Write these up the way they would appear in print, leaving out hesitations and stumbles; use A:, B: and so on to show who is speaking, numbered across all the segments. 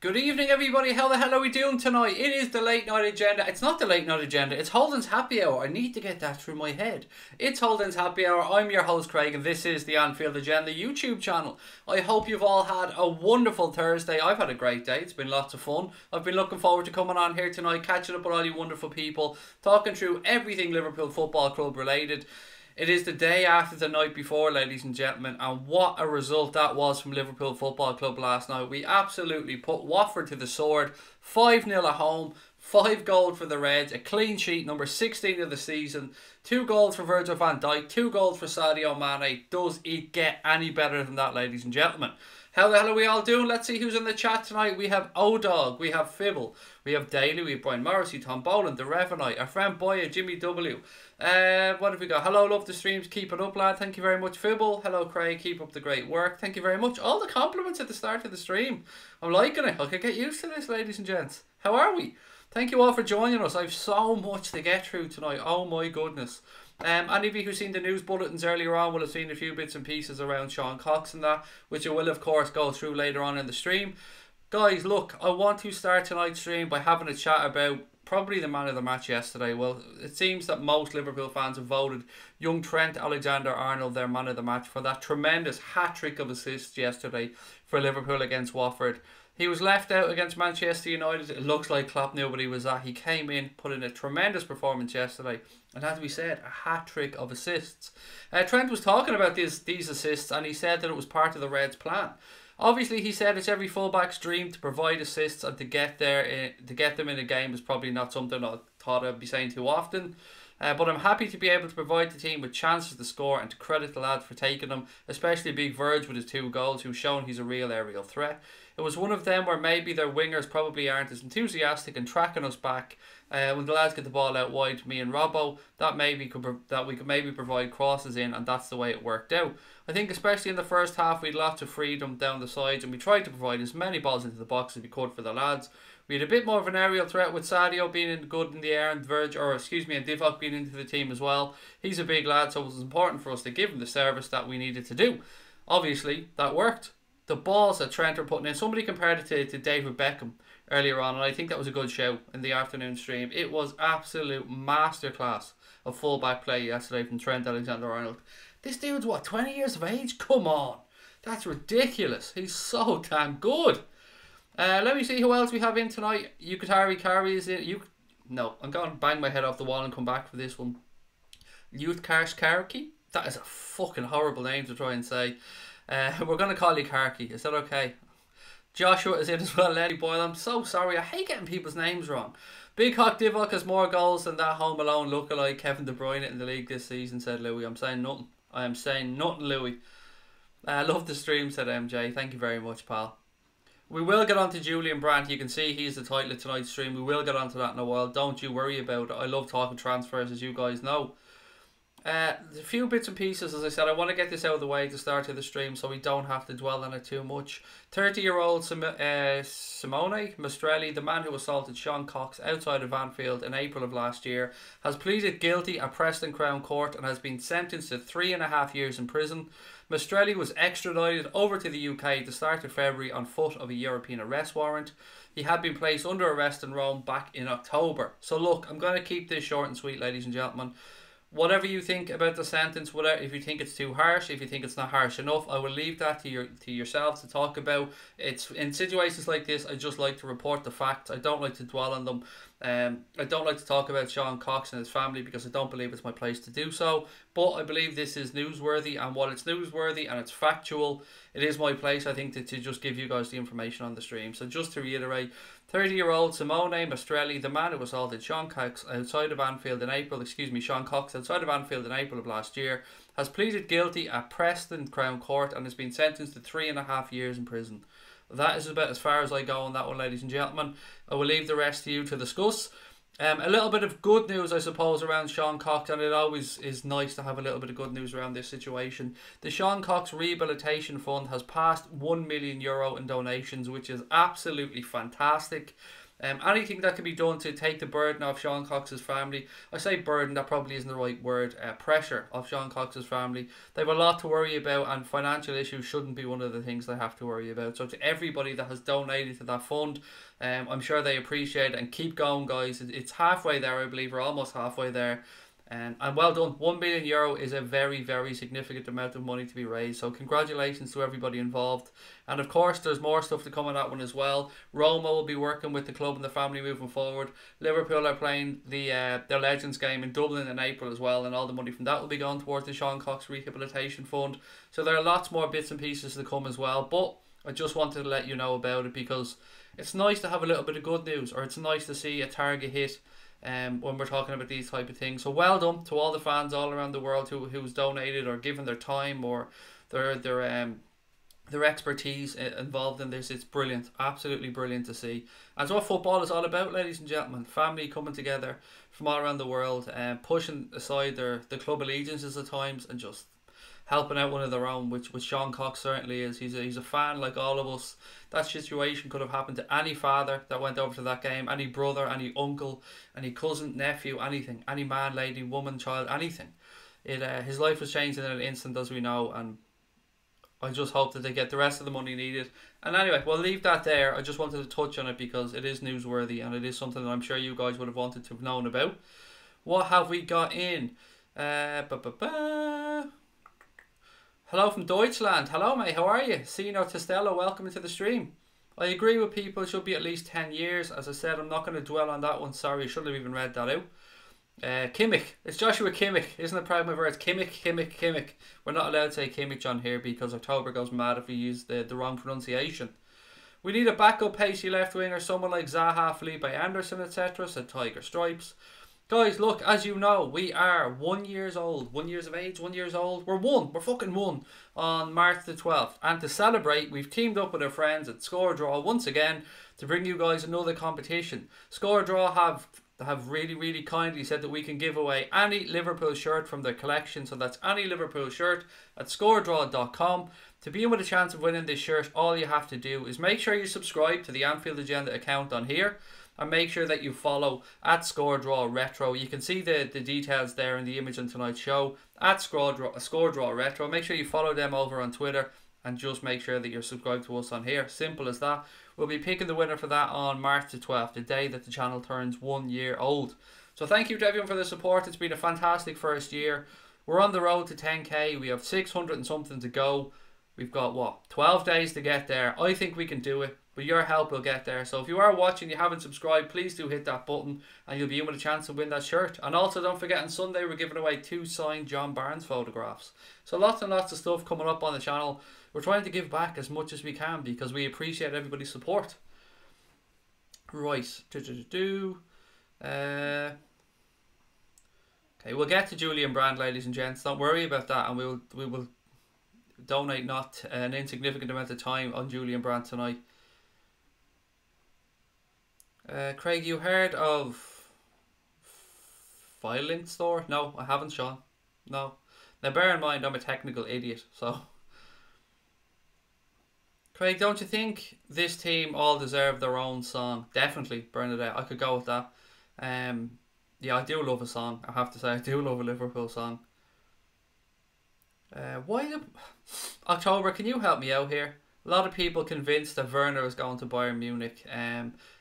A: Good evening, everybody. How the hell are we doing tonight? It is the late night agenda. It's not the late night agenda. It's Holden's happy hour. I need to get that through my head. It's Holden's happy hour. I'm your host, Craig, and this is the Anfield Agenda YouTube channel. I hope you've all had a wonderful Thursday. I've had a great day. It's been lots of fun. I've been looking forward to coming on here tonight, catching up with all you wonderful people, talking through everything Liverpool Football Club related. It is the day after the night before, ladies and gentlemen, and what a result that was from Liverpool Football Club last night. We absolutely put Watford to the sword, 5-0 at home, 5 goals for the Reds, a clean sheet, number 16 of the season, 2 goals for Virgil van Dijk, 2 goals for Sadio Mane. Does it get any better than that, ladies and gentlemen? How the hell are we all doing? Let's see who's in the chat tonight. We have O-Dog, we have Fibble, we have Daly, we have Brian Morrissey, Tom Boland, The Revenite, our friend Boya, Jimmy W. What have we got? Hello, love the streams, keep it up, lad. Thank you very much, Fibble. Hello, Craig, keep up the great work. Thank you very much. All the compliments at the start of the stream. I'm liking it. I can get used to this, ladies and gents. How are we? Thank you all for joining us. I've so much to get through tonight. Oh my goodness. Any of you who've seen the news bulletins earlier on will have seen a few bits and pieces around Sean Cox and that, which I will of course go through later on in the stream. Guys, look, I want to start tonight's stream by having a chat about probably the man of the match yesterday. Well, it seems that most Liverpool fans have voted young Trent Alexander-Arnold their man of the match for that tremendous hat-trick of assists yesterday for Liverpool against Watford. He was left out against Manchester United. It looks like Klopp knew what he was at. He came in, put in a tremendous performance yesterday. And as we said, a hat-trick of assists. Trent was talking about these assists, and he said that it was part of the Reds' plan. Obviously, he said it's every fullback's dream to provide assists, and to get them in a game is probably not something I thought I'd be saying too often. But I'm happy to be able to provide the team with chances to score and to credit the lad for taking them, especially Big Verge with his 2 goals, who's shown he's a real aerial threat. It was one of them where maybe their wingers probably aren't as enthusiastic in tracking us back. When the lads get the ball out wide, me and Robbo, that we could maybe provide crosses in, and that's the way it worked out. I think especially in the first half we had lots of freedom down the sides, and we tried to provide as many balls into the box as we could for the lads. We had a bit more of an aerial threat with Sadio being good in the air, and and Divock being into the team as well. He's a big lad, so it was important for us to give him the service that we needed to do. Obviously, that worked. The balls that Trent are putting in, somebody compared it to David Beckham earlier on, and I think that was a good show in the afternoon stream. It was absolute masterclass of fullback play yesterday from Trent Alexander-Arnold. This dude's what, 20 years of age? Come on. That's ridiculous. He's so damn good. Let me see who else we have in tonight. Yukatari Kari is in. No, I'm going to bang my head off the wall and come back for this one. Youthkarsh Karki? That is a fucking horrible name to try and say. We're going to call you Karki. Is that okay? Joshua is in as well. Lenny Boyle. I'm so sorry. I hate getting people's names wrong. Big Hawk Divock has more goals than that Home Alone lookalike Kevin De Bruyne in the league this season, said Louis. I'm saying nothing. I am saying nothing, Louis. Love the stream, said MJ. Thank you very much, pal. We will get on to Julian Brandt. You can see he's the title of tonight's stream. We will get on to that in a while. Don't you worry about it. I love talking transfers, as you guys know. A few bits and pieces, as I said. I want to get this out of the way to start to the stream so we don't have to dwell on it too much. 30-year-old Simone Maestrelli, the man who assaulted Sean Cox outside of Anfield in April of last year, has pleaded guilty at Preston Crown Court and has been sentenced to 3.5 years in prison. Maestrelli was extradited over to the UK at the start of February on foot of a European arrest warrant. He had been placed under arrest in Rome back in October. So look, I'm going to keep this short and sweet, ladies and gentlemen. Whatever you think about the sentence, whatever, if you think it's too harsh, if you think it's not harsh enough, I will leave that to yourselves to talk about. It's in situations like this, I just like to report the facts. I don't like to dwell on them. I don't like to talk about Sean Cox and his family because I don't believe it's my place to do so. But I believe this is newsworthy, and while it's newsworthy and it's factual, it is my place, I think, to just give you guys the information on the stream. So just to reiterate, 30-year-old Simone Maestrelli, the man who assaulted Sean Cox outside of Anfield in April, Sean Cox outside of Anfield in April of last year, has pleaded guilty at Preston Crown Court and has been sentenced to 3.5 years in prison. That is about as far as I go on that one, ladies and gentlemen. I will leave the rest to you to discuss. A little bit of good news, I suppose, around Sean Cox, and it always is nice to have a little bit of good news around this situation. The Sean Cox Rehabilitation Fund has passed €1 million in donations, which is absolutely fantastic. Anything that can be done to take the burden off Sean Cox's family. I say burden, that probably isn't the right word. Pressure off Sean Cox's family. They have a lot to worry about, and financial issues shouldn't be one of the things they have to worry about. So to everybody that has donated to that fund, I'm sure they appreciate it, and keep going, guys. It's halfway there, I believe. We're almost halfway there. And well done. €1 million is a very, very significant amount of money to be raised. So congratulations to everybody involved. And of course, there's more stuff to come on that one as well. Roma will be working with the club and the family moving forward. Liverpool are playing their Legends game in Dublin in April as well. And all the money from that will be going towards the Sean Cox Rehabilitation Fund. So there are lots more bits and pieces to come as well. But I just wanted to let you know about it, because it's nice to have a little bit of good news. Or it's nice to see a target hit. When we're talking about these type of things. So well done to all the fans all around the world who's donated or given their time or their expertise involved in this. It's brilliant, absolutely brilliant to see. And it's what football is all about, ladies and gentlemen. Family coming together from all around the world, pushing aside the club allegiances at times and just helping out one of their own, which Sean Cox certainly is. He's a fan like all of us. That situation could have happened to any father that went over to that game, any brother, any uncle, any cousin, nephew, anything, any man, lady, woman, child, anything. His life was changed in an instant, as we know, and I just hope that they get the rest of the money needed. And anyway, we'll leave that there. I just wanted to touch on it because it is newsworthy and it is something that I'm sure you guys would have wanted to have known about. What have we got in? Hello from Deutschland. Hello, mate. How are you? Sino Testella, welcome to the stream. I agree with people. It should be at least 10 years. As I said, I'm not going to dwell on that one. Sorry, I shouldn't have even read that out. Kimmich. It's Joshua Kimmich. Isn't it proud of my words? Kimmich. We're not allowed to say Kimmich on here because October goes mad if we use the wrong pronunciation. We need a backup pacey left winger, someone like Zaha, Felipe Anderson, etc. Said Tiger Stripes. Guys, look, as you know, we are 1 year old. 1 year of age, 1 year old. We're fucking one on March the 12th. And to celebrate, we've teamed up with our friends at Score Draw once again to bring you guys another competition. Score Draw have really, really kindly said that we can give away any Liverpool shirt from their collection. So that's any Liverpool shirt at scoredraw.com. To be in with a chance of winning this shirt, all you have to do is make sure you subscribe to the Anfield Agenda account on here. And make sure that you follow at ScoreDraw Retro. You can see the details there in the image on tonight's show. At ScoreDraw Retro. Make sure you follow them over on Twitter. And just make sure that you're subscribed to us on here. Simple as that. We'll be picking the winner for that on March the 12th. The day that the channel turns 1 year old. So thank you to everyone for the support. It's been a fantastic first year. We're on the road to 10k. We have 600 and something to go. We've got, what, 12 days to get there. I think we can do it. But your help will get there. So if you are watching, you haven't subscribed, please do hit that button and you'll be in with a chance to win that shirt. And also don't forget, on Sunday we're giving away 2 signed John Barnes photographs. So lots and lots of stuff coming up on the channel. We're trying to give back as much as we can because we appreciate everybody's support. Right. Okay, we'll get to Julian Brandt, ladies and gents. Don't worry about that, and we will donate not an insignificant amount of time on Julian Brandt tonight. Craig, you heard of Filing Store? No, I haven't, Sean. No. Now bear in mind I'm a technical idiot, so. Craig, don't you think this team all deserve their own song? Definitely, Bernadette. I could go with that. Yeah, I do love a song. I have to say, I do love a Liverpool song. October, can you help me out here? A lot of people convinced that Werner is going to Bayern Munich.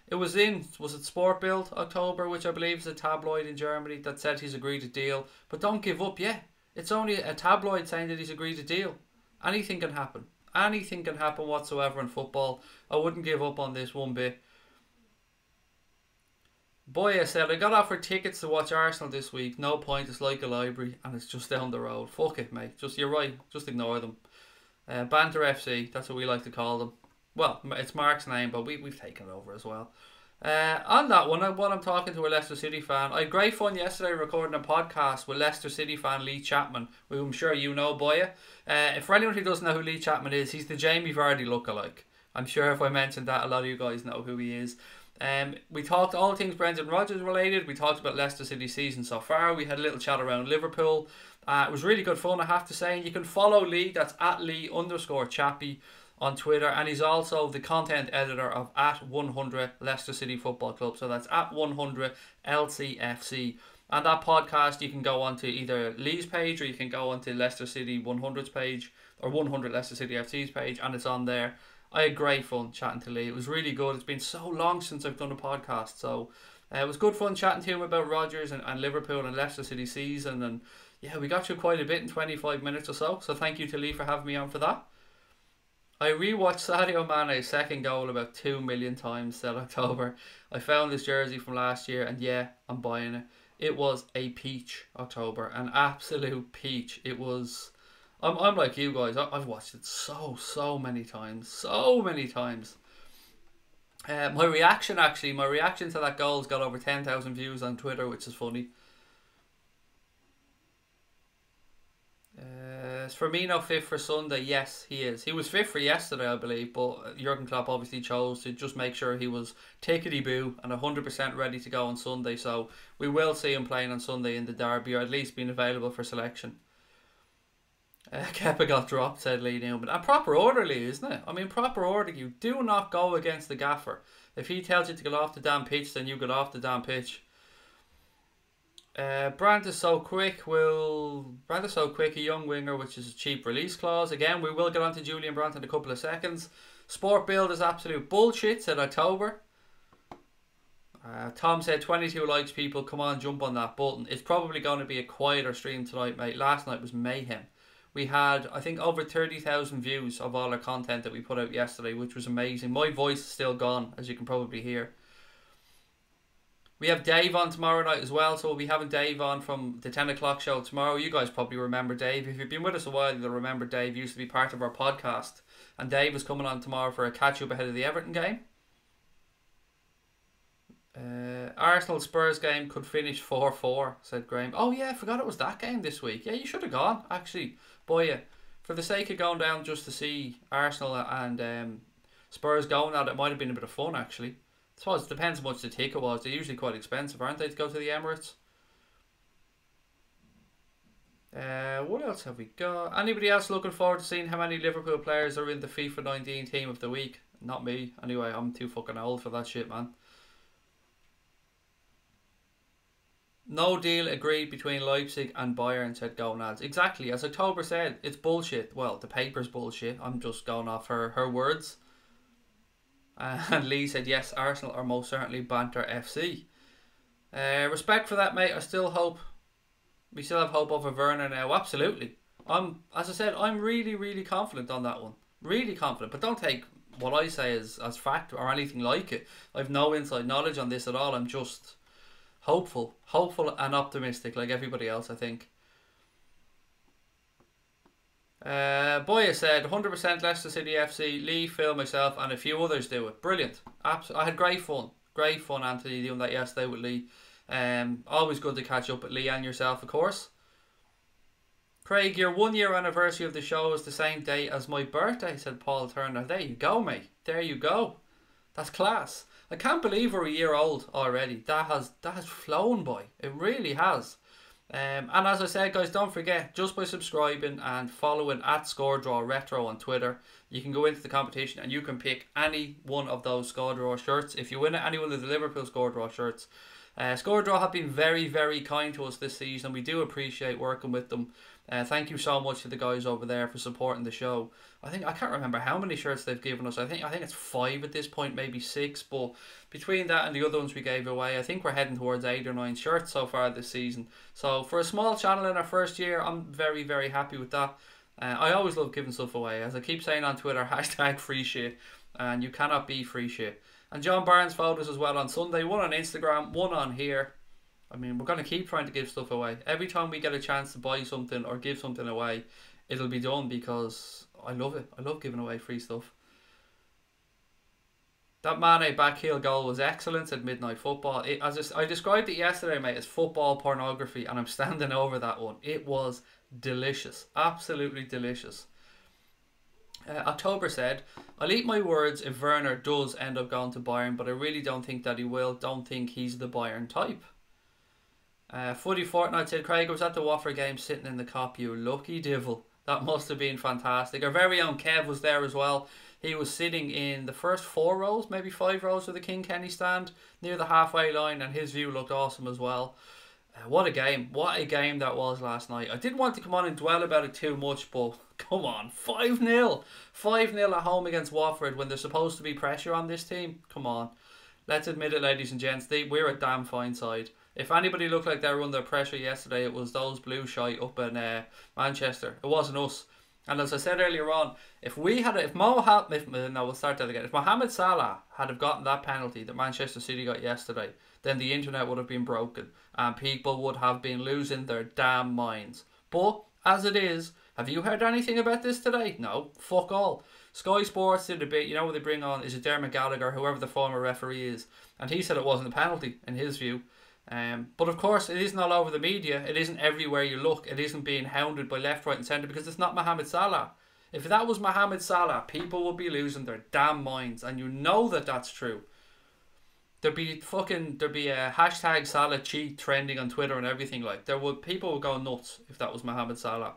A: It was it Sport Bild October, which I believe is a tabloid in Germany, that said he's agreed to deal. But don't give up yet. It's only a tabloid saying that he's agreed to deal. Anything can happen. Anything can happen whatsoever in football. I wouldn't give up on this one bit. Boy, I said, I got offered tickets to watch Arsenal this week. No point, it's like a library and it's just down the road. Fuck it, mate. You're right. Just ignore them. Banter FC, that's what we like to call them. Well, it's Mark's name, but we've taken it over as well. On that one, I'm talking to a Leicester City fan. I had great fun yesterday recording a podcast with Leicester City fan Lee Chapman, who I'm sure you know, Boya. For anyone who doesn't know who Lee Chapman is, he's the Jamie Vardy lookalike. I'm sure if I mentioned that, a lot of you guys know who he is. We talked all things Brendan Rodgers related. We talked about Leicester City season so far. We had a little chat around Liverpool. It was really good fun, I have to say. And you can follow Lee. That's at Lee_Chappie on Twitter, and he's also the content editor of at 100 Leicester City Football Club. So that's at 100 LCFC. And that podcast, you can go onto either Lee's page or you can go onto Leicester City 100's page or 100 Leicester City FC's page, and it's on there. I had great fun chatting to Lee. It was really good. It's been so long since I've done a podcast, so it was good fun chatting to him about Rodgers and Liverpool and Leicester City season. And yeah, we got through quite a bit in 25 minutes or so. So thank you to Lee for having me on for that. I rewatched Sadio Mane's second goal about 2 million times that October. I found this jersey from last year, and yeah, I'm buying it. It was a peach, October, an absolute peach. It was. I'm like you guys. I've watched it so many times, My reaction to that goal's got over 10,000 views on Twitter, which is funny. Is Firmino fit for Sunday? Yes, he is. He was fit for yesterday, I believe, but Jurgen Klopp obviously chose to just make sure he was tickety-boo and 100% ready to go on Sunday. So we will see him playing on Sunday in the derby, or at least being available for selection. Kepa got dropped, said Lee Newman. And proper orderly, isn't it? I mean, proper order. You do not go against the gaffer. If he tells you to get off the damn pitch, then you get off the damn pitch. Brandt is so quick. Brandt is so quick, a young winger, which is a cheap release clause. Again, we will get on to Julian Brandt in a couple of seconds. Sport build is absolute bullshit, said October. Tom said 22 likes, people. Come on, jump on that button. It's probably going to be a quieter stream tonight, mate. Last night was mayhem. We had, I think, over 30,000 views of all our content that we put out yesterday, which was amazing. My voice is still gone, as you can probably hear. We have Dave on tomorrow night as well, so we'll be having Dave on from the 10 o'clock show tomorrow. You guys probably remember Dave. If you've been with us a while, you'll remember Dave used to be part of our podcast. And Dave is coming on tomorrow for a catch-up ahead of the Everton game. Arsenal-Spurs game could finish 4-4, said Graham. Oh yeah, I forgot it was that game this week. Yeah, you should have gone, actually. Boy, yeah, for the sake of going down just to see Arsenal and Spurs going at it, might have been a bit of fun, actually. I suppose it depends how much the ticket was. They're usually quite expensive, aren't they, to go to the Emirates? What else have we got? Anybody else looking forward to seeing how many Liverpool players are in the FIFA 19 team of the week? Not me. Anyway, I'm too fucking old for that shit, man. No deal agreed between Leipzig and Bayern, said Gonads. Exactly, as October said, it's bullshit. Well, the paper's bullshit. I'm just going off her words. And Lee said, yes, Arsenal are most certainly banter FC. Respect for that, mate. I still hope. We still have hope over Werner now. Absolutely. As I said, I'm really confident on that one. Really confident. But don't take what I say as fact or anything like it. I've no inside knowledge on this at all. I'm just hopeful and optimistic, like everybody else, I think. Boya said 100% Leicester City FC. Lee, Phil, myself, and a few others do it. Brilliant. I had great fun, Anthony, doing that yesterday with Lee. Always good to catch up with Lee and yourself, of course. Craig, your 1 year anniversary of the show is the same day as my birthday, said Paul Turner. There you go, mate. There you go. That's class. I can't believe we're a year old already. That has flown by. It really has. And as I said, guys, don't forget, just by subscribing and following at ScoreDrawRetro on Twitter, you can go into the competition and you can pick any one of those ScoreDraw shirts. If you win any one of the Liverpool ScoreDraw shirts, ScoreDraw have been very kind to us this season. We do appreciate working with them. Thank you so much to the guys over there for supporting the show. I can't remember how many shirts they've given us. I think it's 5 at this point, maybe 6. But between that and the other ones we gave away, I think we're heading towards 8 or 9 shirts so far this season. So for a small channel in our first year, I'm very happy with that. I always love giving stuff away. As I keep saying on Twitter, hashtag free shit. And you cannot be free shit. And John Barnes followed us as well on Sunday. 1 on Instagram, 1 on here. I mean, we're going to keep trying to give stuff away. Every time we get a chance to buy something or give something away, it'll be done because I love it. I love giving away free stuff. That Mane backheel goal was excellent, said Midnight Football. I described it yesterday, mate, as football pornography, and I'm standing over that one. It was delicious. Absolutely delicious. October said, I'll eat my words if Werner does end up going to Bayern, but I really don't think that he will. Don't think he's the Bayern type. Footy Fortnite said, Craig, I was at the Watford game sitting in the cop, you lucky devil. That must have been fantastic. Our very own Kev was there as well. He was sitting in the first 4 rows, maybe 5 rows of the King Kenny stand, near the halfway line, and his view looked awesome as well. What a game. What a game that was last night. I didn't want to come on and dwell about it too much, but come on, 5-0. 5-0 at home against Watford when there's supposed to be pressure on this team. Come on. Let's admit it, ladies and gents, we're a damn fine side. If anybody looked like they were under pressure yesterday, it was those blue shite up in Manchester. It wasn't us. And as I said earlier on, if Mohamed Salah had have gotten that penalty that Manchester City got yesterday, then the internet would have been broken and people would have been losing their damn minds. But as it is, have you heard anything about this today? No, fuck all. Sky Sports did a bit, you know what they bring on, is it Dermot Gallagher, whoever the former referee is, and he said it wasn't a penalty in his view. But of course it isn't all over the media, it isn't everywhere you look, it isn't being hounded by left, right and centre because it's not Mohamed Salah. If that was Mohamed Salah, people would be losing their damn minds, and you know that that's true. There'd be a hashtag Salah cheat trending on Twitter and everything like. People would go nuts if that was Mohamed Salah.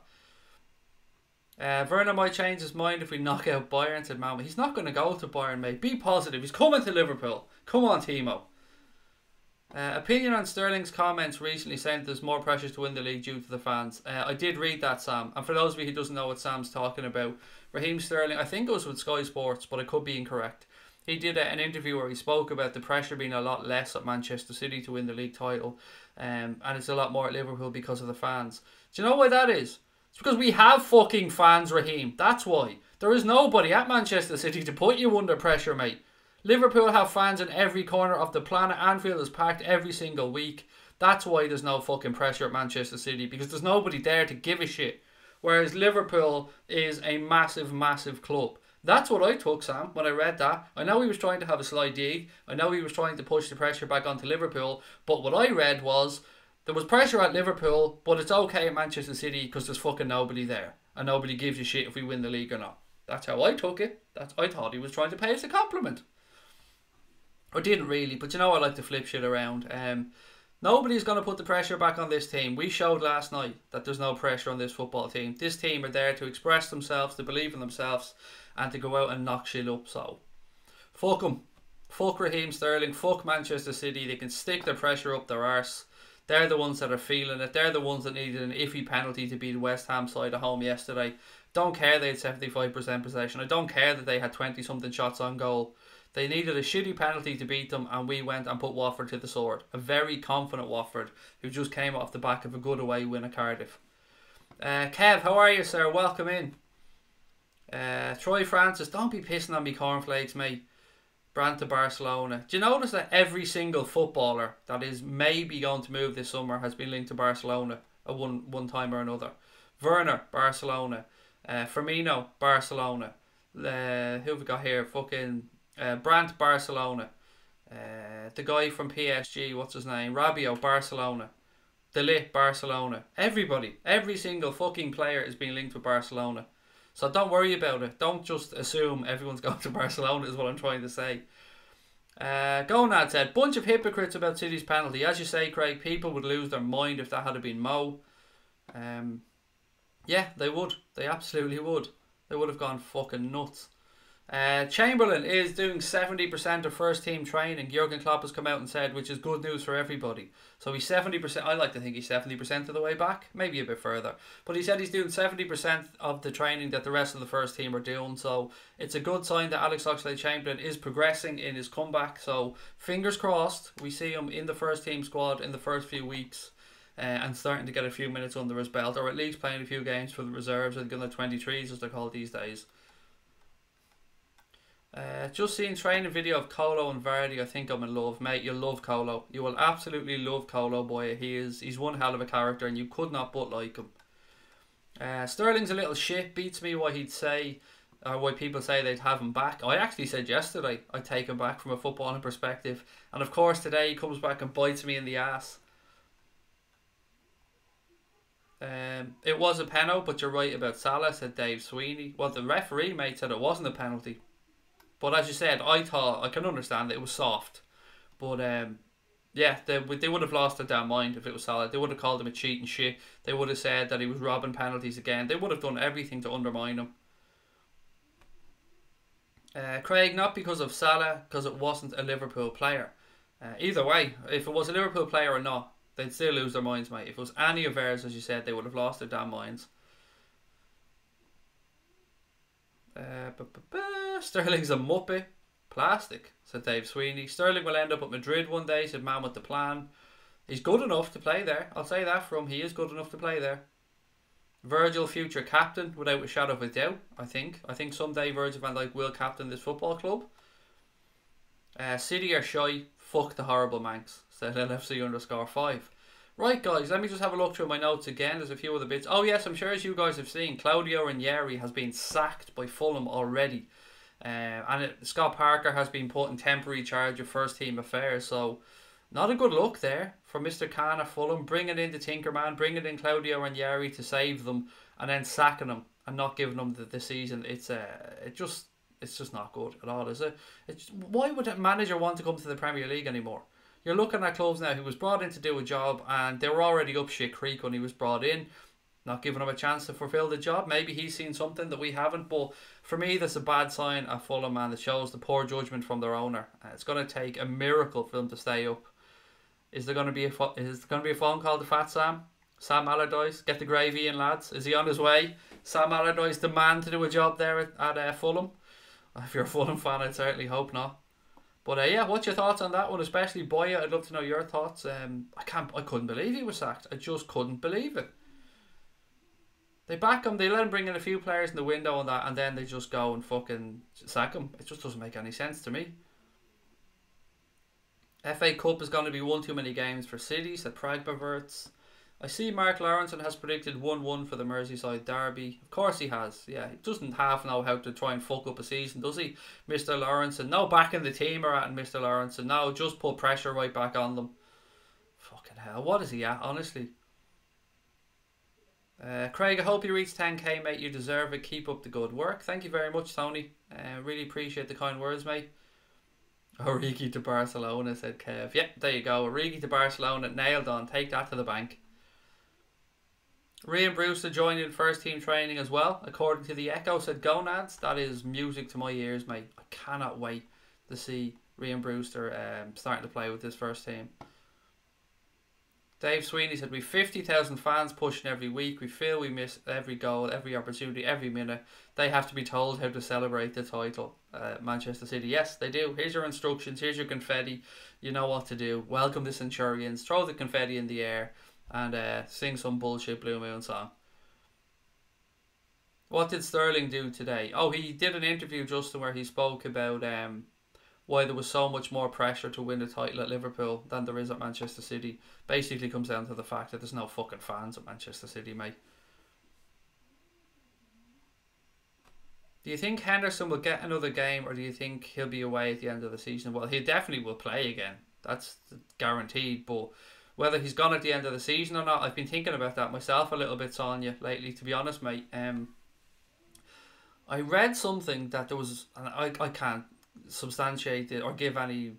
A: Werner might change his mind if we knock out Bayern, said Mama. He's not going to go to Bayern, mate. Be positive. He's coming to Liverpool. Come on, Timo. Opinion on Sterling's comments recently saying there's more pressure to win the league due to the fans. I did read that, Sam. And for those of you who doesn't know what Sam's talking about, Raheem Sterling, I think it was with Sky Sports, but I could be incorrect. He did an interview where he spoke about the pressure being a lot less at Manchester City to win the league title. And it's a lot more at Liverpool because of the fans. Do you know why that is? It's because we have fucking fans, Raheem. That's why. There is nobody at Manchester City to put you under pressure, mate. Liverpool have fans in every corner of the planet. Anfield is packed every single week. That's why there's no fucking pressure at Manchester City, because there's nobody there to give a shit. Whereas Liverpool is a massive, massive club. That's what I took, Sam, when I read that. I know he was trying to have a sly dig. I know he was trying to push the pressure back onto Liverpool. But what I read was, there was pressure at Liverpool, but it's okay at Manchester City because there's fucking nobody there. And nobody gives a shit if we win the league or not. That's how I took it. I thought he was trying to pay us a compliment. I didn't really, but you know I like to flip shit around. Nobody's going to put the pressure back on this team. We showed last night that there's no pressure on this football team. This team are there to express themselves, to believe in themselves, and to go out and knock shit up. So, fuck them. Fuck Raheem Sterling. Fuck Manchester City. They can stick the pressure up their arse. They're the ones that are feeling it. They're the ones that needed an iffy penalty to beat West Ham side at home yesterday. Don't care they had 75% possession. I don't care that they had 20-something shots on goal. They needed a shitty penalty to beat them, and we went and put Watford to the sword. A very confident Watford, who just came off the back of a good away win at Cardiff. Kev, how are you, sir? Welcome in. Troy Francis, don't be pissing on me cornflakes, mate. Brandt to Barcelona. Do you notice that every single footballer that is maybe going to move this summer has been linked to Barcelona at one time or another? Werner, Barcelona. Firmino, Barcelona. Who have we got here? Fucking Brandt, Barcelona. The guy from PSG, what's his name? Rabiot, Barcelona. De Ligt, Barcelona. Everybody, every single fucking player is being linked with Barcelona. So don't worry about it. Don't just assume everyone's going to Barcelona is what I'm trying to say. Gonad said, bunch of hypocrites about City's penalty. As you say, Craig, people would lose their mind if that had been Mo. Yeah, they would. They absolutely would. They would have gone fucking nuts. Chamberlain is doing 70% of first team training. Jurgen Klopp has come out and said, which is good news for everybody. So he's 70%. I like to think he's 70% of the way back, maybe a bit further. But he said he's doing 70% of the training that the rest of the first team are doing. So it's a good sign that Alex Oxlade-Chamberlain is progressing in his comeback. So fingers crossed, we see him in the first team squad in the first few weeks. And starting to get a few minutes under his belt, or at least playing a few games for the reserves, or the 23s as they're called these days. Just seen training video of Colo and Vardy. I think I'm in love, mate. You'll love Colo. You will absolutely love Colo, boy. He's one hell of a character, and you could not but like him. Sterling's a little shit. Beats me why he'd say, or why people say they'd have him back. I actually said yesterday I'd take him back from a footballing perspective, and of course today he comes back and bites me in the ass. It was a penalty, but you're right about Salah, said Dave Sweeney. Well, the referee, mate, said it wasn't a penalty. But as you said, I can understand that it was soft. But yeah, they would have lost their damn mind if it was Salah. They would have called him a cheat and shit. They would have said that he was robbing penalties again. They would have done everything to undermine him. Craig, not because of Salah, because it wasn't a Liverpool player. Either way, if it was a Liverpool player or not, they'd still lose their minds, mate. If it was any of theirs, as you said, they would have lost their damn minds. Sterling's a muppet. Plastic, said Dave Sweeney. Sterling will end up at Madrid one day, said man with the plan. He's good enough to play there. I'll say that for him. He is good enough to play there. Virgil, future captain, without a shadow of a doubt, I think. I think someday Virgil van Dijk will captain this football club. City are shy. Fuck the horrible Manx, said LFC_5. Right, guys, let me just have a look through my notes again. There's a few other bits. Oh, yes, I'm sure as you guys have seen, Claudio Ranieri has been sacked by Fulham already. Scott Parker has been put in temporary charge of first team affairs. So, not a good look there for Mr. Khan at Fulham. Bringing in the Tinkerman, bringing in Claudio Ranieri to save them, and then sacking him and not giving them the season. It's just not good at all, is it? Why would a manager want to come to the Premier League anymore? You're looking at clubs now who was brought in to do a job and they were already up shit creek when he was brought in, not giving him a chance to fulfil the job. Maybe he's seen something that we haven't, but for me that's a bad sign at Fulham, and it shows the poor judgment from their owner. It's going to take a miracle for them to stay up. Is there going to be a phone call to Fat Sam? Sam Allardyce, get the gravy in, lads. Is he on his way? Sam Allardyce, the man to do a job there at Fulham. If you're a Fulham fan, I'd certainly hope not. But yeah, what's your thoughts on that one? Especially Boya, I'd love to know your thoughts. I couldn't believe he was sacked. I just couldn't believe it. They back him, they let him bring in a few players in the window and that, and then they just go and fucking sack him. It just doesn't make any sense to me. FA Cup is going to be one too many games for City, said Pragmaverts. I see Mark Lawrenson has predicted 1-1 for the Merseyside Derby. Of course he has. Yeah, he doesn't half know how to try and fuck up a season, does he, Mr. Lawrenson? No backing the team or at Mr. Lawrenson. No, just put pressure right back on them. Fucking hell, what is he at, honestly? Craig, I hope you reach 10k, mate. You deserve it. Keep up the good work. Thank you very much, Tony. Really appreciate the kind words, mate. Origi to Barcelona, said Kev. Yep, there you go. Origi to Barcelona, nailed on. Take that to the bank. Ryan Brewster joined in first team training as well, according to the Echo, said Gonads. That is music to my ears, mate. I cannot wait to see Ryan Brewster starting to play with this first team. Dave Sweeney said, we've 50,000 fans pushing every week. We feel we miss every goal, every opportunity, every minute. They have to be told how to celebrate the title. Manchester City, yes, they do. Here's your instructions. Here's your confetti. You know what to do. Welcome the Centurions. Throw the confetti in the air and sing some bullshit Blue Moon song. What did Sterling do today? Oh, he did an interview, Justin, where he spoke about why there was so much more pressure to win the title at Liverpool than there is at Manchester City. Basically comes down to the fact that there's no fucking fans at Manchester City, mate. Do you think Henderson will get another game, or do you think he'll be away at the end of the season? Well, he definitely will play again. That's guaranteed. But whether he's gone at the end of the season or not, I've been thinking about that myself a little bit, Sonia, lately, to be honest, mate. I read something that there was, and I can't substantiate it or give any,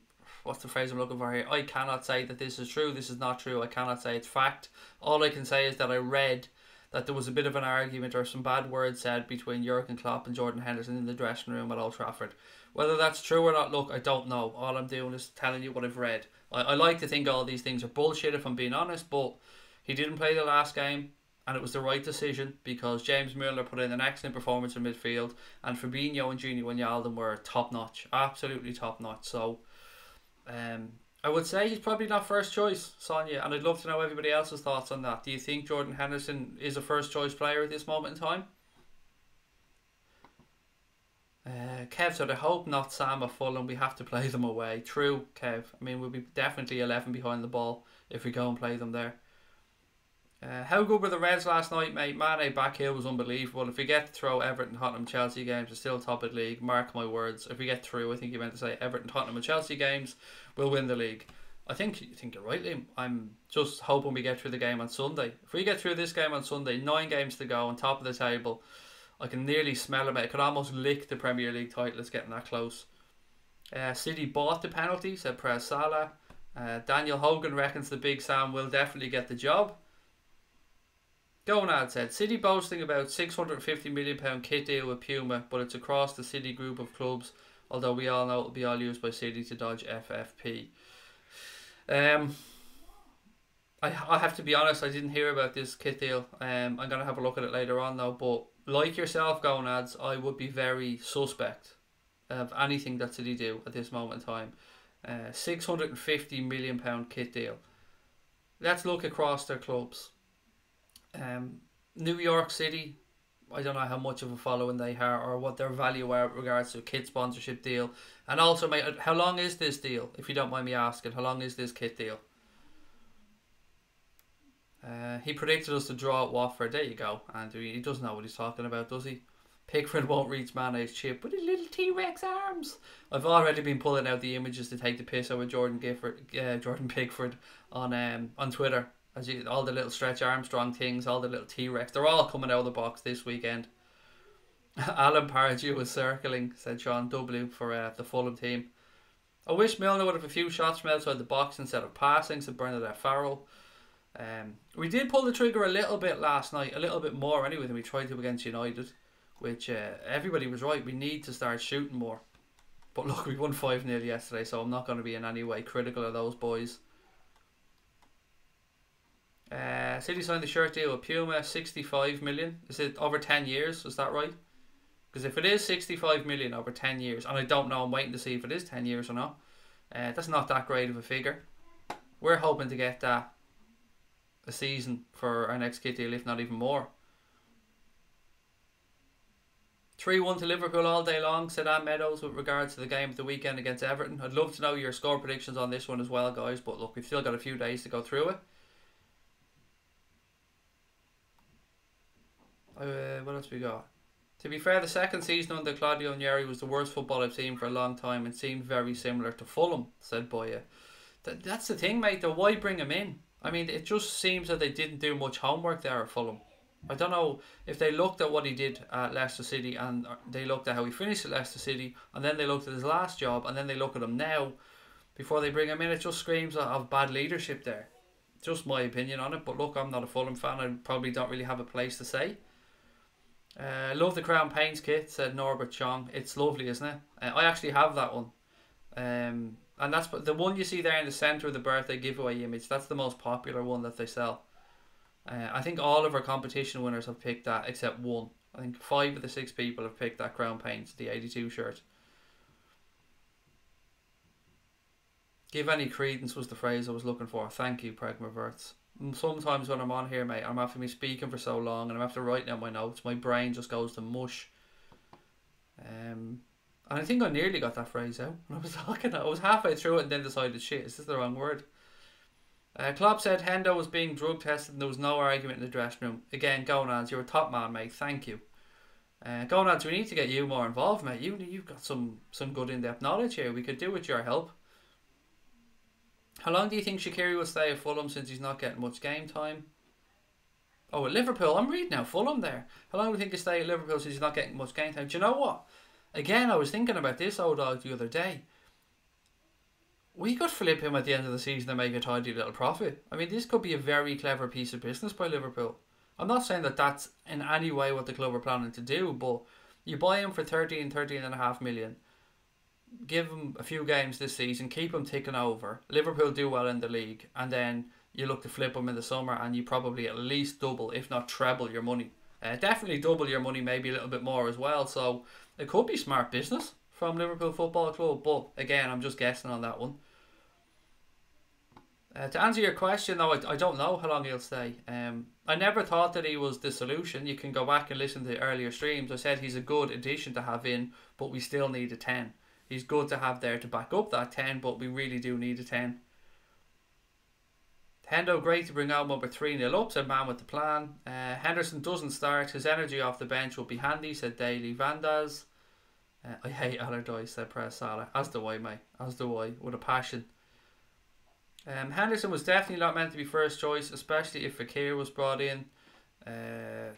A: what's the phrase I'm looking for here? I cannot say that this is true, this is not true. I cannot say it's fact. All I can say is that I read that there was a bit of an argument or some bad words said between Jurgen Klopp and Jordan Henderson in the dressing room at Old Trafford. Whether that's true or not, look, I don't know. All I'm doing is telling you what I've read. I like to think all these things are bullshit, if I'm being honest, but he didn't play the last game, and it was the right decision because James Milner put in an excellent performance in midfield, and Fabinho and Junior Wijnaldum were top notch, absolutely top notch. So I would say he's probably not first choice, Sonia, and I'd love to know everybody else's thoughts on that. Do you think Jordan Henderson is a first choice player at this moment in time? Kev said, I hope not Sam at Fulham. We have to play them away. True, Kev. I mean, we'll be definitely 11 behind the ball if we go and play them there. How good were the Reds last night, mate? Mane back here was unbelievable. If we get to throw Everton, Tottenham, Chelsea games, we're still top of the league. Mark my words. If we get through, I think you meant to say Everton, Tottenham and Chelsea games, we'll win the league. I think you're right, Liam. I'm just hoping we get through the game on Sunday. If we get through this game on Sunday, 9 games to go on top of the table, I can nearly smell it. I could almost lick the Premier League title. It's getting that close. City bought the penalty, said Prez Salah. Daniel Hogan reckons the Big Sam will definitely get the job. Gonad said, City boasting about £650 million kit deal with Puma, but it's across the City group of clubs, although we all know it'll be all used by City to dodge FFP. I have to be honest, I didn't hear about this kit deal. I'm going to have a look at it later on though, but like yourself, Gonads, I would be very suspect of anything that City do at this moment in time. £650 million kit deal. Let's look across their clubs. New York City, I don't know how much of a following they have or what their value are with regards to a kit sponsorship deal. And also, mate, how long is this deal, if you don't mind me asking? How long is this kit deal? He predicted us to draw at Watford. There you go, Andrew. He doesn't know what he's talking about, does he? Pickford won't reach Mane's chip with his little T-Rex arms. I've already been pulling out the images to take the piss out with Jordan Pickford on Twitter. All the little Stretch Armstrong things, all the little T-Rex, they're all coming out of the box this weekend. Alan Pardew was circling, said Sean W for the Fulham team. I wish Milner would have a few shots from outside the box instead of passing, said Bernadette Farrell. We did pull the trigger a little bit last night, a little bit more anyway than we tried to against United, which everybody was right, we need to start shooting more. But look, we won 5-0 yesterday, so I'm not going to be in any way critical of those boys. City signed the shirt deal with Puma, 65 million. Is it over 10 years? Is that right? Because if it is 65 million over 10 years, and I don't know, I'm waiting to see if it is 10 years or not. That's not that great of a figure. We're hoping to get that a season for our next kit deal, if not even more. 3-1 to Liverpool all day long, said Ann Meadows with regards to the game of the weekend against Everton. I'd love to know your score predictions on this one as well, guys, but look, we've still got a few days to go through it. What else we got? To be fair, the second season under Claudio Ranieri was the worst football I've seen for a long time and seemed very similar to Fulham, said Boya. That's the thing, mate, though. Why bring him in? I mean, it just seems that they didn't do much homework there at Fulham. I don't know if they looked at what he did at Leicester City and they looked at how he finished at Leicester City and then they looked at his last job and then they look at him now before they bring him in. It just screams of bad leadership there. Just my opinion on it, but look, I'm not a Fulham fan. I probably don't really have a place to say. Love the Crown Paints kit, said Norbert Chong. It's lovely, isn't it? I actually have that one. And that's the one you see there in the centre of the birthday giveaway image. That's the most popular one that they sell. I think all of our competition winners have picked that except one. I think 5 of the 6 people have picked that Crown Paints, the 82 shirt. Give any credence was the phrase I was looking for. Thank you, Pragma Verts. Sometimes when I'm on here, mate, I'm after me speaking for so long and I'm after writing out my notes, my brain just goes to mush. And I think I nearly got that phrase out when I was talking. I was halfway through it and then decided, shit, is this the wrong word? Klopp said Hendo was being drug tested and there was no argument in the dressing room. Again, Gonads, you're a top man, mate. Thank you. Gonads, we need to get you more involved, mate. You've got some good in-depth knowledge here. We could do with your help. How long do you think Shaqiri will stay at Fulham since he's not getting much game time? Oh, at Liverpool. I'm reading out Fulham there. How long do you think he'll stay at Liverpool since he's not getting much game time? Do you know what? Again, I was thinking about this old dog the other day. We could flip him at the end of the season and make a tidy little profit. I mean, this could be a very clever piece of business by Liverpool. I'm not saying that that's in any way what the club are planning to do, but you buy him for 13.5 million. Give him a few games this season, keep him ticking over. Liverpool do well in the league, and then you look to flip him in the summer and you probably at least double, if not treble your money. Definitely double your money, maybe a little bit more as well. So it could be smart business from Liverpool Football Club, but again, I'm just guessing on that one. To answer your question, though, I don't know how long he'll stay. I never thought that he was the solution. You can go back and listen to earlier streams. I said he's a good addition to have in, but we still need a 10. He's good to have there to back up that 10, but we really do need a 10. Hendo, great to bring out number 3-0 up, said man with the plan. Henderson doesn't start. His energy off the bench will be handy, said Daily Vandaz. I hate Allardyce, said Press Salah. As do I, mate. As do I, with a passion. Henderson was definitely not meant to be first choice, especially if Fekir was brought in.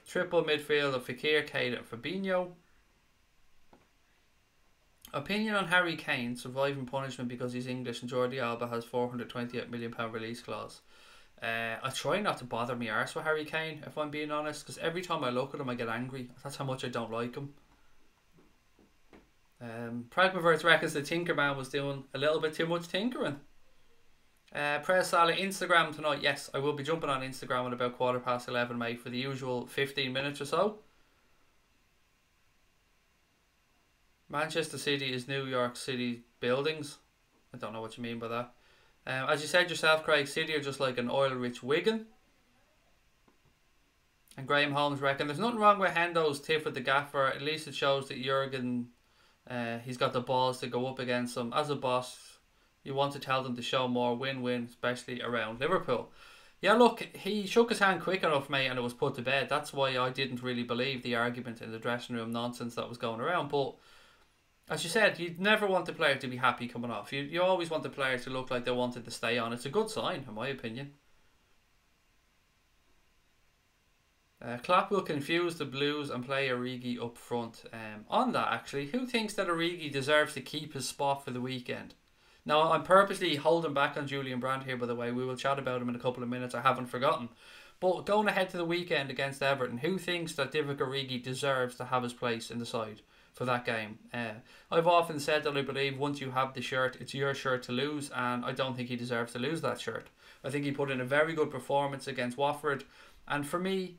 A: Triple midfield of Fekir, Keita and Fabinho. Opinion on Harry Kane surviving punishment because he's English and Jordi Alba has £428 million release clause. I try not to bother me arse with Harry Kane, if I'm being honest, because every time I look at him I get angry. That's how much I don't like him. Pragmaverts reckons the Tinkerman was doing a little bit too much tinkering. Press Salah Instagram tonight. Yes, I will be jumping on Instagram at about 11:15, mate, for the usual 15 minutes or so. Manchester City is New York City buildings. I don't know what you mean by that. As you said yourself, Craig, City are just like an oil-rich Wigan. And Graham Holmes reckon there's nothing wrong with Hendo's tiff with the gaffer. At least it shows that Jurgen, he's got the balls to go up against him. As a boss, you want to tell them to show more win-win, especially around Liverpool. Yeah, look, he shook his hand quick enough, mate, and it was put to bed. That's why I didn't really believe the argument in the dressing room nonsense that was going around. But as you said, you'd never want the player to be happy coming off. You always want the player to look like they wanted to stay on. It's a good sign, in my opinion. Klopp will confuse the Blues and play Origi up front. On that, actually, who thinks that Origi deserves to keep his spot for the weekend? Now, I'm purposely holding back on Julian Brandt here, by the way. We will chat about him in a couple of minutes. I haven't forgotten. But going ahead to the weekend against Everton, who thinks that Divock Origi deserves to have his place in the side for that game? I've often said that I believe once you have the shirt, it's your shirt to lose, and I don't think he deserves to lose that shirt. I think he put in a very good performance against Watford, and for me,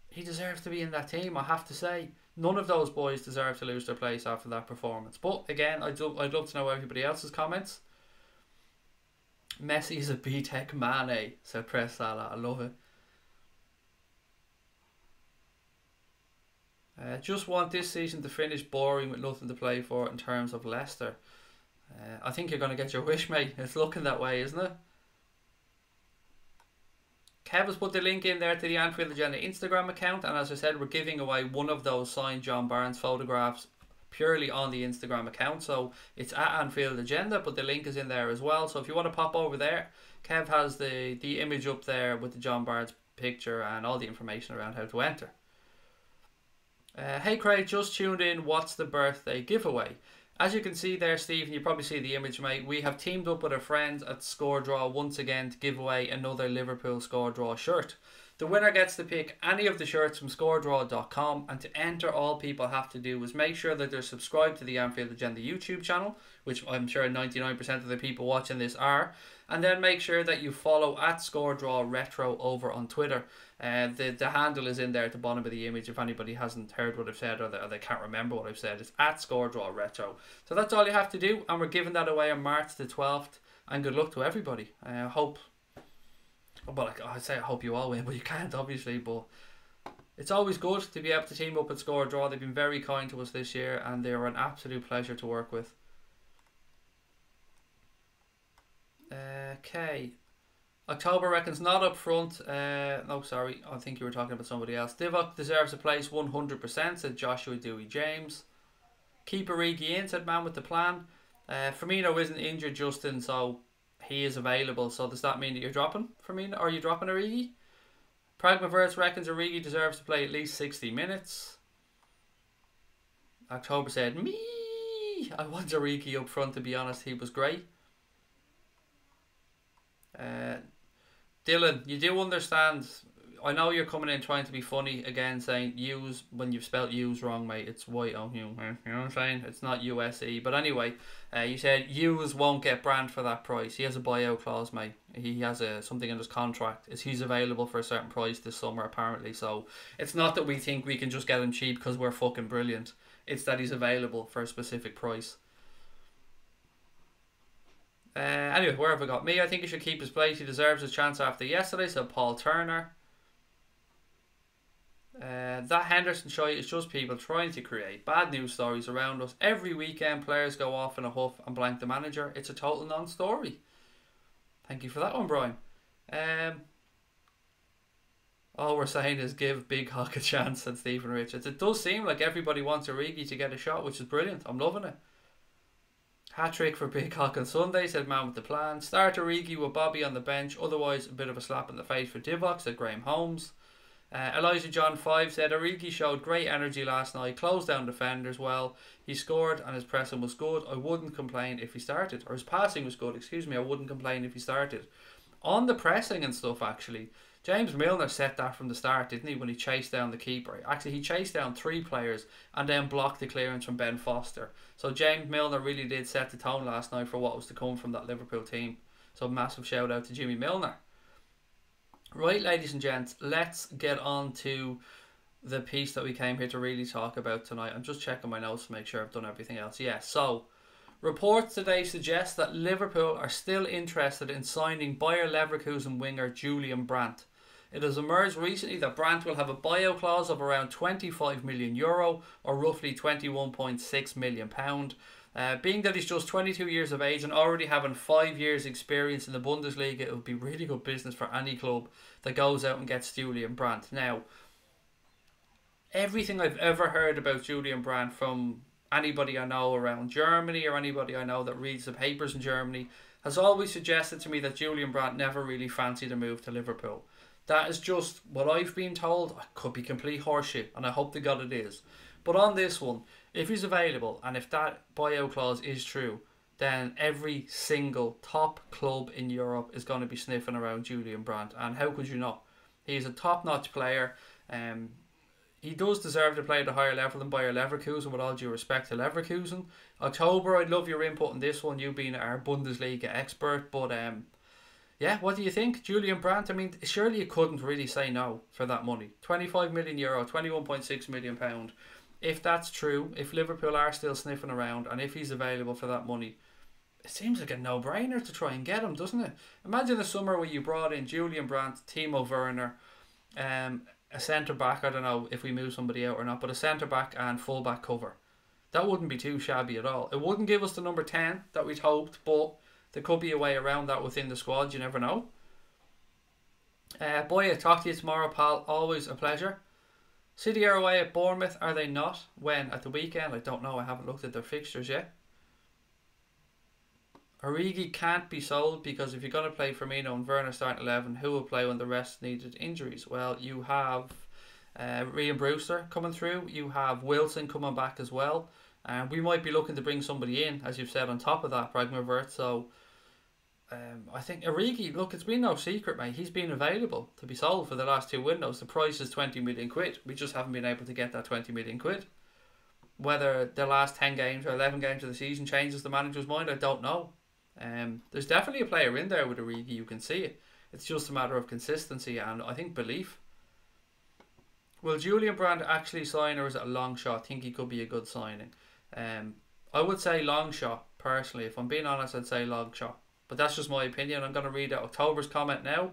A: he deserves to be in that team, I have to say. None of those boys deserve to lose their place after that performance. But again, I'd love to know everybody else's comments. Messi is a B-Tech Mane, said Press Salah. I love it. Just want this season to finish boring with nothing to play for in terms of Leicester. I think you're going to get your wish, mate. It's looking that way, isn't it? Kev has put the link in there to the Anfield Agenda Instagram account, and as I said, we're giving away one of those signed John Barnes photographs purely on the Instagram account. So it's at Anfield Agenda, but the link is in there as well. So if you want to pop over there, Kev has the image up there with the John Barnes picture and all the information around how to enter. Hey Craig, just tuned in. What's the birthday giveaway? As you can see there, Stephen, you probably see the image, mate. We have teamed up with our friends at Score Draw once again to give away another Liverpool Score Draw shirt. The winner gets to pick any of the shirts from scoredraw.com, and to enter, all people have to do is make sure that they're subscribed to the Anfield Agenda YouTube channel, which I'm sure 99% of the people watching this are, and then make sure that you follow at ScoreDrawRetro over on Twitter. The handle is in there at the bottom of the image if anybody hasn't heard what I've said, or they can't remember what I've said. It's at ScoreDrawRetro. So that's all you have to do, and we're giving that away on March the 12th, and good luck to everybody. I hope... Well, I'd say I hope you all win, but you can't, obviously. But it's always good to be able to team up at Score Draw. They've been very kind to us this year, and they're an absolute pleasure to work with. Okay. October reckons not up front. No, sorry. I think you were talking about somebody else. Divock deserves a place 100%, said Joshua Dewey James. Keep Origi in, said Man with the Plan. Firmino isn't injured, Justin, so... he is available, so does that mean that you're dropping Firmino? Or are you dropping Origi? Pragmaverse reckons Origi deserves to play at least 60 minutes. October said, me! I want Origi up front, to be honest. He was great. Dylan, you do understand... I know you're coming in trying to be funny again, saying use when you've spelled use wrong, mate. It's Y-O-U. You know what I'm saying? It's not U-S-E. But anyway, you said use won't get Brandt for that price. He has a buyout clause, mate. He has something in his contract. He's available for a certain price this summer, apparently. So it's not that we think we can just get him cheap because we're fucking brilliant. It's that he's available for a specific price. Anyway, where have I got? Me, I think he should keep his place. He deserves his chance after yesterday, said Paul Turner. That Henderson shite is just people trying to create bad news stories around us. Every weekend players go off in a huff and blank the manager. It's a total non-story. Thank you for that one, Brian. All we're saying is give Big Hawk a chance, said Stephen Richards. It does seem like everybody wants Origi to get a shot, which is brilliant. I'm loving it. Hat-trick for Big Hawk on Sunday, said Man with the Plan. Start Origi with Bobby on the bench, otherwise a bit of a slap in the face for Divock, said Graham Holmes. Elijah John 5 said Origi showed great energy last night, closed down defenders well. He scored and his pressing was good. I wouldn't complain if he started. Or his passing was good, excuse me. I wouldn't complain if he started. On the pressing and stuff, actually, James Milner set that from the start, didn't he, when he chased down the keeper? Actually, he chased down 3 players and then blocked the clearance from Ben Foster. So James Milner really did set the tone last night for what was to come from that Liverpool team. So massive shout out to Jimmy Milner. Right, ladies and gents, let's get on to the piece that we came here to really talk about tonight. I'm just checking my notes to make sure I've done everything else. Yeah, so reports today suggest that Liverpool are still interested in signing Bayer Leverkusen winger Julian Brandt. It has emerged recently that Brandt will have a buyout clause of around €25 million, or roughly £21.6 million. Being that he's just 22 years of age and already having 5 years experience in the Bundesliga, it would be really good business for any club that goes out and gets Julian Brandt. Now, everything I've ever heard about Julian Brandt from anybody I know around Germany or anybody I know that reads the papers in Germany has always suggested to me that Julian Brandt never really fancied a move to Liverpool. That is just what I've been told. I could be complete horseshit, and I hope to God it is. But on this one, if he's available and if that buyout clause is true, then every single top club in Europe is going to be sniffing around Julian Brandt. And how could you not? He's a top-notch player. He does deserve to play at a higher level than Bayer Leverkusen, with all due respect to Leverkusen. October, I'd love your input on this one, you being our Bundesliga expert. But yeah, what do you think? Julian Brandt, I mean, surely you couldn't really say no for that money. €25 million, £21.6 million. If that's true, if Liverpool are still sniffing around, and if he's available for that money, it seems like a no-brainer to try and get him, doesn't it? Imagine a summer where you brought in Julian Brandt, Timo Werner, a centre-back, I don't know if we move somebody out or not, but a centre-back and full-back cover. That wouldn't be too shabby at all. It wouldn't give us the number 10 that we'd hoped, but there could be a way around that within the squad, you never know. Boy, I'll talk to you tomorrow, pal. Always a pleasure. City are away at Bournemouth, are they not? When? At the weekend? I don't know, I haven't looked at their fixtures yet. Origi can't be sold because if you're going to play Firmino and Werner starting 11, who will play when the rest needed injuries? Well, you have Ryan Brewster coming through. You have Wilson coming back as well. And we might be looking to bring somebody in, as you've said, on top of that, Pragmavert. So I think Origi, look, it's been no secret, mate. He's been available to be sold for the last 2 windows. The price is £20 million. We just haven't been able to get that £20 million. Whether the last 10 games or 11 games of the season changes the manager's mind, I don't know. There's definitely a player in there with Origi, you can see it. It's just a matter of consistency and I think belief. Will Julian Brandt actually sign, or is it a long shot? I think he could be a good signing. I would say long shot, personally. If I'm being honest, I'd say long shot. But that's just my opinion. I'm going to read out October's comment now.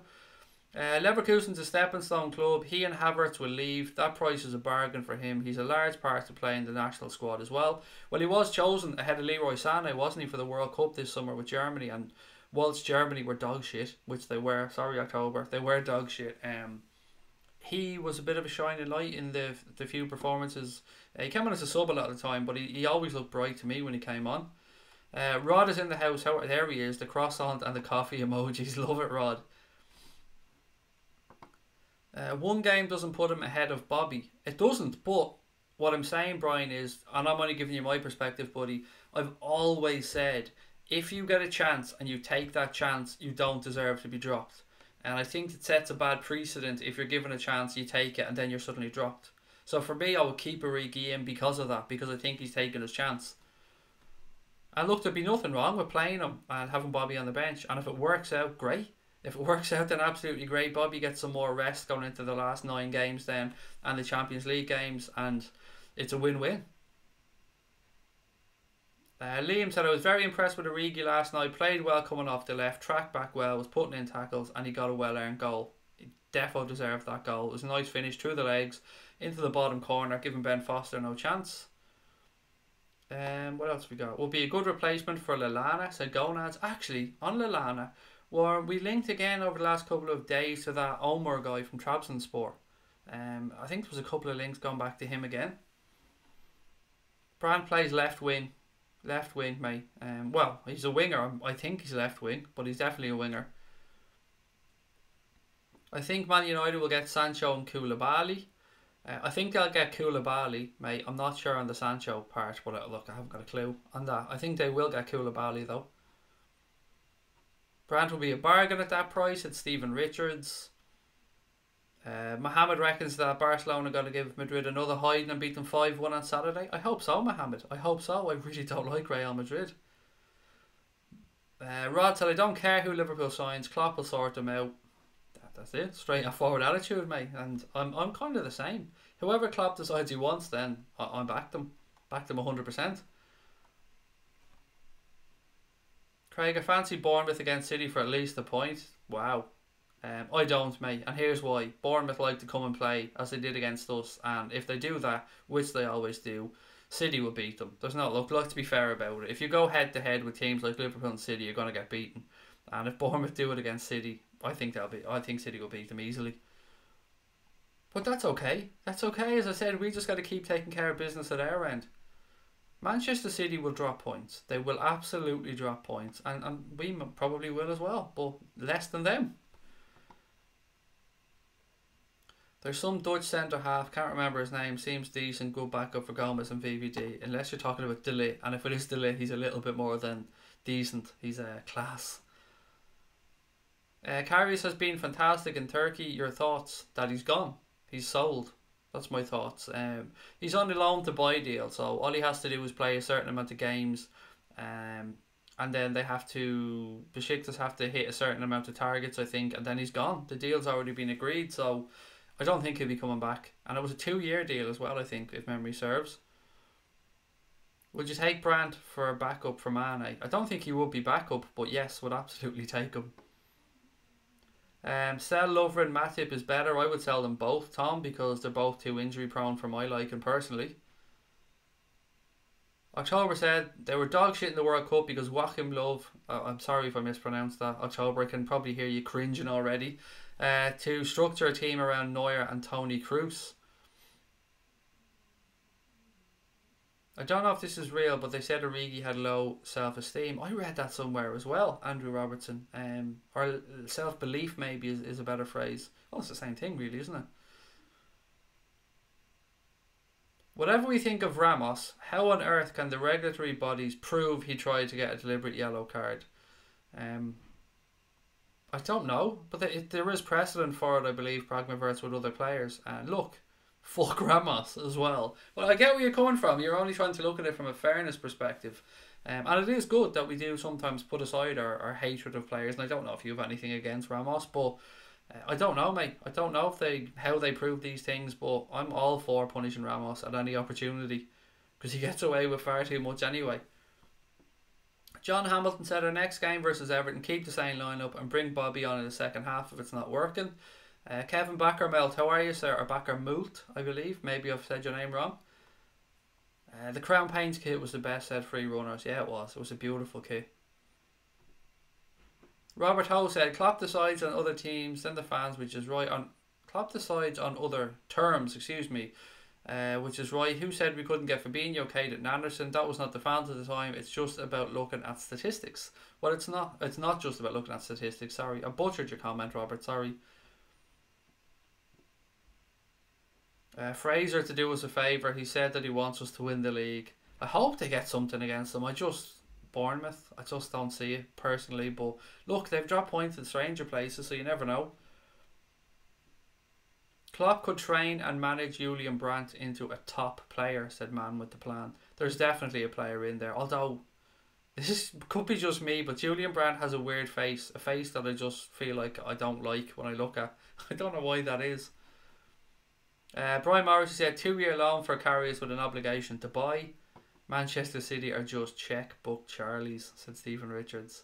A: Leverkusen's a stepping stone club. He and Havertz will leave. That price is a bargain for him. He's a large part to play in the national squad as well. Well, he was chosen ahead of Leroy Sané, wasn't he, for the World Cup this summer with Germany. And whilst Germany were dog shit, which they were, sorry October, they were dog shit. He was a bit of a shining light in the few performances. He came on as a sub a lot of the time, but he always looked bright to me when he came on. Rod is in the house. There he is, the croissant and the coffee emojis. Love it, Rod. One game doesn't put him ahead of Bobby. It doesn't, but what I'm saying, Brian, is, and I'm only giving you my perspective, buddy, I've always said, if you get a chance and you take that chance, you don't deserve to be dropped. And I think it sets a bad precedent if you're given a chance, you take it, and then you're suddenly dropped. So for me, I would keep Origi in because of that, because I think he's taken his chance. And look, there'd be nothing wrong with playing him and having Bobby on the bench. And if it works out, great. If it works out, then absolutely great. Bobby gets some more rest going into the last 9 games then, and the Champions League games, and it's a win-win. Liam said, I was very impressed with Origi last night. Played well coming off the left, tracked back well, was putting in tackles, and he got a well-earned goal. He defo deserved that goal. It was a nice finish through the legs, into the bottom corner, giving Ben Foster no chance. What else we got? Will be a good replacement for Lallana, said Gonads. Actually, on Lallana, we linked again over the last couple of days to that Omar guy from Trabzonspor. I think there was a couple of links going back to him again. Brandt plays left wing, mate. Well, he's a winger. I think he's left wing, but he's definitely a winger. I think Man United will get Sancho and Koulibaly. I think they'll get Koulibaly, mate. I'm not sure on the Sancho part, but look, I haven't got a clue on that. I think they will get Koulibaly though. Brandt will be a bargain at that price. It's Stephen Richards. Mohammed reckons that Barcelona are going to give Madrid another hiding and beat them 5-1 on Saturday. I hope so, Mohammed. I hope so. I really don't like Real Madrid. Rod said, I don't care who Liverpool signs. Klopp will sort them out. That's it. Straight and forward attitude, mate. And I'm kind of the same. Whoever Klopp decides he wants, then I back them. Back them 100%. Craig, I fancy Bournemouth against City for at least a point. Wow. I don't, mate, and here's why. Bournemouth like to come and play as they did against us, and if they do that, which they always do, City will beat them. There's not look to be fair about it. If you go head to head with teams like Liverpool and City, you're going to get beaten. And if Bournemouth do it against City, I think City will beat them easily. But that's okay. That's okay. As I said, we just got to keep taking care of business at our end. Manchester City will drop points. They will absolutely drop points, and we probably will as well, but less than them. There's some Dutch centre half, can't remember his name, seems decent, good backup for Gomez and VVD, unless you're talking about De Ligt, and if it is De Ligt, he's a little bit more than decent. He's a class. Karius has been fantastic in Turkey. Your thoughts? That he's gone. He's sold. That's my thoughts. He's on the loan to buy deal, so all he has to do is play a certain amount of games, and then Besiktas have to hit a certain amount of targets, I think, and then he's gone. The deal's already been agreed, so I don't think he'll be coming back. And it was a 2-year deal as well, I think, if memory serves. Would you take Brandt for a backup for Mane? I don't think he would be backup, but yes, would absolutely take him. Sell Lovren, Matip is better. I would sell them both, Tom, because they're both too injury prone for my liking personally. October said they were dog shit in the World Cup because Joachim Löw, I'm sorry if I mispronounced that, October, I can probably hear you cringing already, to structure a team around Neuer and Toni Kroos. I don't know if this is real, but they said Origi had low self-esteem. I read that somewhere as well, Andrew Robertson. Or self-belief maybe is a better phrase. Oh, it's the same thing really, isn't it? Whatever we think of Ramos, how on earth can the regulatory bodies prove he tried to get a deliberate yellow card? I don't know, but there is precedent for it, I believe, Pragmaverts with other players. And look, fuck Ramos as well. Well, I get where you're coming from. You're only trying to look at it from a fairness perspective. And it is good that we do sometimes put aside our hatred of players. And I don't know if you have anything against Ramos, but I don't know, mate. I don't know how they prove these things, but I'm all for punishing Ramos at any opportunity because he gets away with far too much anyway. John Hamilton said our next game versus Everton, keep the same lineup and bring Bobby on in the second half if it's not working. Kevin Backermelt, how are you, sir? Or Backermult, I believe. Maybe I've said your name wrong. The Crown Paints kit was the best set free runners. Yeah, it was. It was a beautiful kit. Robert Ho said, Klopp decides on other teams than the fans, which is right. Klopp decides on other terms, excuse me, which is right. Who said we couldn't get Fabinho, Kate and Anderson? That was not the fans at the time. It's just about looking at statistics. Well, it's not. It's not just about looking at statistics. Sorry, I butchered your comment, Robert. Sorry. Fraser to do us a favour. He said that he wants us to win the league. I hope they get something against them. Bournemouth, I just don't see it personally. But look, they've dropped points in stranger places, so you never know. Klopp could train and manage Julian Brandt into a top player, said Man with the Plan. There's definitely a player in there. Although, could be just me, but Julian Brandt has a weird face. A face that I just feel like I don't like when I look at. I don't know why that is. Brian Morris said 2-year loan for Karius with an obligation to buy. Manchester City are just checkbook Charlies, said Stephen Richards.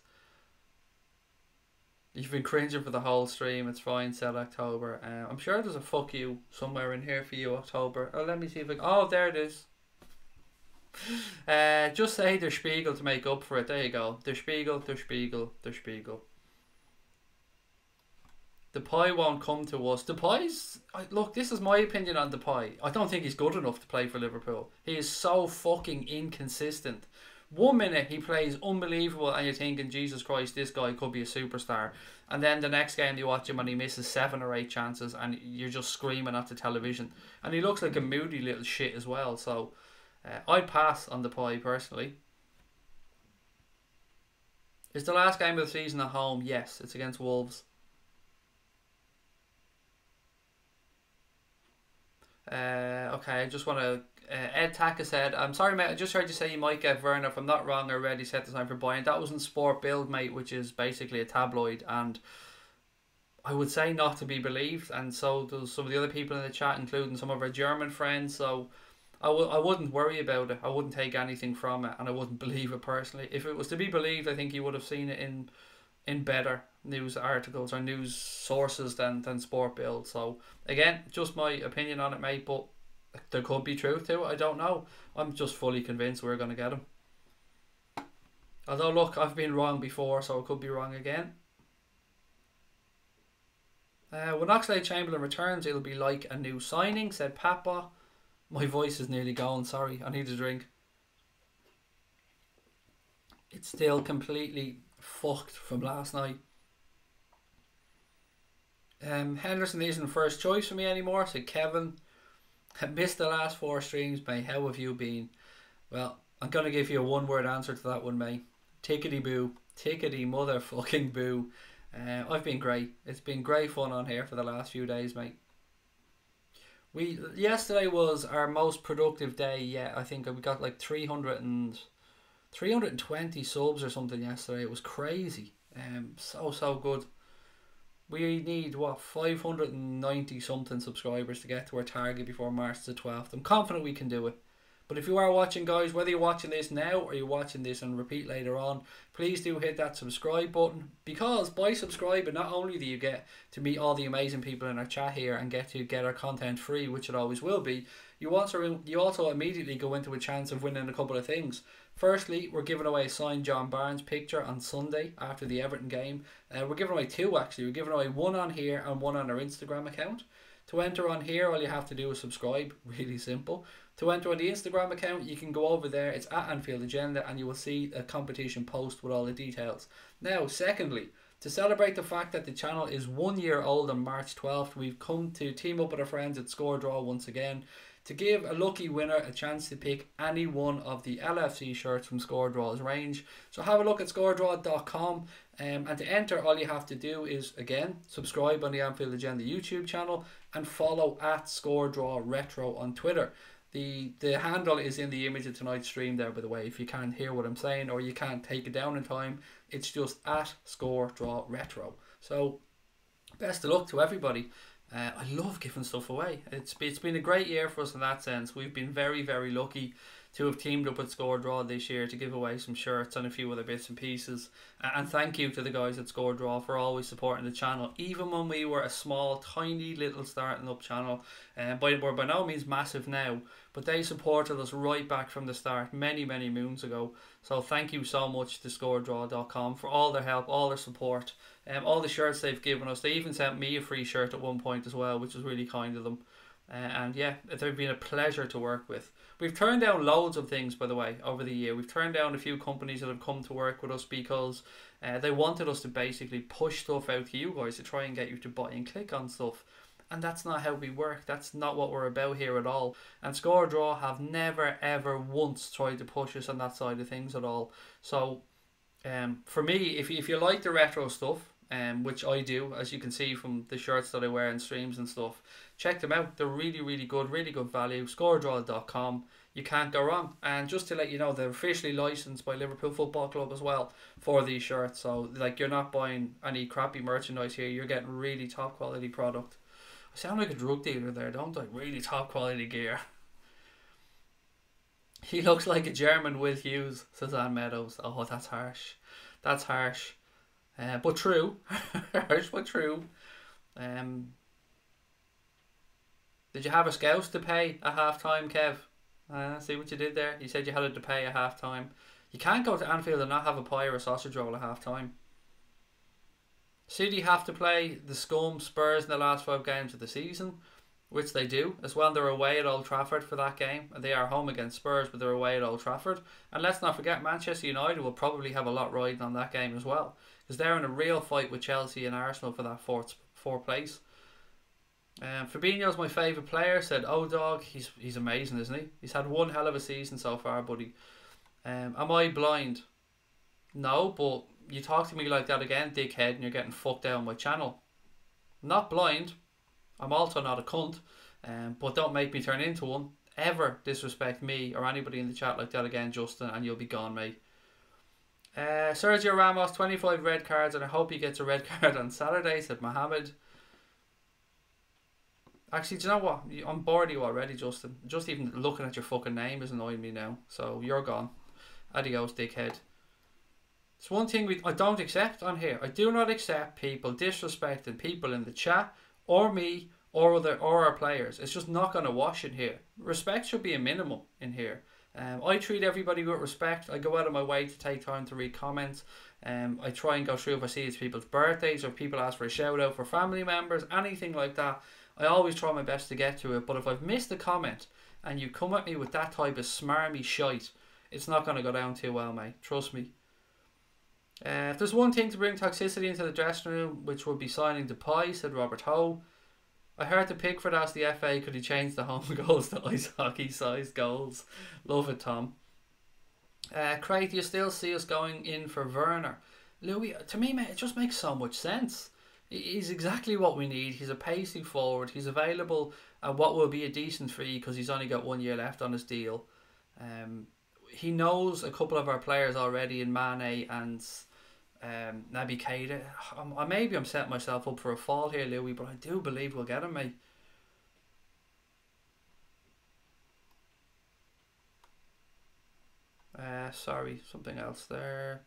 A: You've been cringing for the whole stream. It's fine, said October. I'm sure there's a fuck you somewhere in here for you, October. Oh, let me see if I can. Oh, there it is. Just say Der Spiegel to make up for it. There you go. Der Spiegel, Der Spiegel, Der Spiegel. Depay won't come to us. Depay's... Look, this is my opinion on Depay. I don't think he's good enough to play for Liverpool. He is so fucking inconsistent. 1 minute he plays unbelievable and you're thinking, Jesus Christ, this guy could be a superstar. And then the next game you watch him and he misses 7 or 8 chances and you're just screaming at the television. And he looks like a moody little shit as well. So I'd pass on Depay personally. Is the last game of the season at home? Yes, it's against Wolves. Okay, I just want to... Ed Taka said, I'm sorry, mate, I just heard you say you might get Werner. If I'm not wrong, I already set the time for buying. That was in Sport Bild, mate, which is basically a tabloid, and I would say not to be believed, and so does some of the other people in the chat, including some of our German friends, so I wouldn't worry about it. I wouldn't take anything from it, and I wouldn't believe it personally. If it was to be believed, I think you would have seen it in better news articles or news sources than Sport Bild. So again, just my opinion on it, mate, but there could be truth to it. I don't know. I'm just fully convinced we're going to get him. Although, look, I've been wrong before, so I could be wrong again. When Oxlade-Chamberlain returns, it'll be like a new signing, said Papa. My voice is nearly gone, sorry. I need a drink. It's still completely fucked from last night. Henderson isn't first choice for me anymore, said Kevin. I missed the last 4 streams, mate. How have you been? Well, I'm going to give you a one-word answer to that one, mate. Tickety-boo. Tickety-motherfucking boo. I've been great. It's been great fun on here for the last few days, mate. Yesterday was our most productive day yet. I think we got like 320 subs or something yesterday. It was crazy. So good. We need, 590 something subscribers to get to our target before March the 12th. I'm confident we can do it. But if you are watching, guys, whether you're watching this now or you're watching this and repeat later on, please do hit that subscribe button, because by subscribing, not only do you get to meet all the amazing people in our chat here and get to get our content free, which it always will be, you also immediately go into a chance of winning a couple of things. Firstly, we're giving away a signed John Barnes picture on Sunday after the Everton game. We're giving away 2 actually. We're giving away one on here and one on our Instagram account. To enter on here, all you have to do is subscribe. Really simple. To enter on the Instagram account, you can go over there. It's at Anfield Agenda, and you will see a competition post with all the details. Now, secondly, to celebrate the fact that the channel is 1 year old on March 12th, we've come to team up with our friends at Score Draw once again to give a lucky winner a chance to pick any one of the LFC shirts from Score Draw's range. So have a look at scoredraw.com, and to enter, all you have to do is, again, subscribe on the Anfield Agenda YouTube channel and follow at Score Draw Retro on Twitter. The handle is in the image of tonight's stream there, by the way, if you can't hear what I'm saying or you can't take it down in time. It's just at Score Draw Retro. So best of luck to everybody. I love giving stuff away. It's been a great year for us in that sense. We've been very, very lucky to have teamed up with Score Draw this year to give away some shirts and a few other bits and pieces. And thank you to the guys at Score Draw for always supporting the channel, even when we were a small, tiny little starting up channel. We're by no means massive now, but they supported us right back from the start many, many moons ago. So thank you so much to scoredraw.com for all their help, all their support, all the shirts they've given us. They even sent me a free shirt at one point as well, which was really kind of them. And yeah, they've been a pleasure to work with. We've turned down loads of things, by the way, over the year. We've turned down a few companies that have come to work with us because they wanted us to basically push stuff out to you guys to try and get you to buy and click on stuff. And that's not how we work. That's not what we're about here at all. And Score Draw have never, ever once tried to push us on that side of things at all. So for me, if you like the retro stuff, which I do, as you can see from the shirts that I wear in streams and stuff, check them out. They're really, really good value. Scoredraw.com. You can't go wrong. And just to let you know, they're officially licensed by Liverpool Football Club as well for these shirts. So like, you're not buying any crappy merchandise here. You're getting really top quality product. I sound like a drug dealer there, don't I? Really top quality gear. He looks like a German Will Hughes, says Ann Meadows. Oh, that's harsh. That's harsh. But true. Harsh but true. Did you have a scouse to pay at half time, Kev? See what you did there? You said you had it to pay at half time. You can't go to Anfield and not have a pie or a sausage roll at half time. City have to play the scum Spurs in the last 5 games of the season, which they do as well. They're away at Old Trafford for that game. They are home against Spurs, but they're away at Old Trafford. And let's not forget, Manchester United will probably have a lot riding on that game as well, because they're in a real fight with Chelsea and Arsenal for that fourth place. Fabinho's my favourite player, said O-Dog. He's amazing, isn't he? He's had one hell of a season so far, buddy. Am I blind? No, but you talk to me like that again, dickhead, and you're getting fucked down my channel. I'm not blind. I'm also not a cunt. But don't make me turn into one. Ever disrespect me or anybody in the chat like that again, Justin, and you'll be gone, mate. Sergio Ramos, 25 red cards, and I hope he gets a red card on Saturday, said Mohammed. Actually, do you know what? I'm bored of you already, Justin. Just even looking at your fucking name is annoying me now. So you're gone. Adios, dickhead. It's one thing I don't accept on here. I do not accept people disrespecting people in the chat, or me, or our players. It's just not going to wash in here. Respect should be a minimum in here. I treat everybody with respect. I go out of my way to take time to read comments. I try and go through if I see it's people's birthdays or people ask for a shout out for family members, anything like that. I always try my best to get to it. But if I've missed a comment and you come at me with that type of smarmy shite, it's not going to go down too well, mate. Trust me. If there's one thing to bring toxicity into the dressing room, which would be signing Depay, said Robert Ho. I heard the Pickford asked the FA could he change the home goals to ice hockey sized goals. Love it, Tom. Craig, do you still see us going in for Werner? Louis, to me, mate, it just makes so much sense. He's exactly what we need. He's a pacey forward. He's available at what will be a decent fee because he's only got 1 year left on his deal. He knows a couple of our players already in Mane and Naby Keita. Maybe I'm setting myself up for a fall here, Louis, but I do believe we'll get him, mate. Sorry, something else there.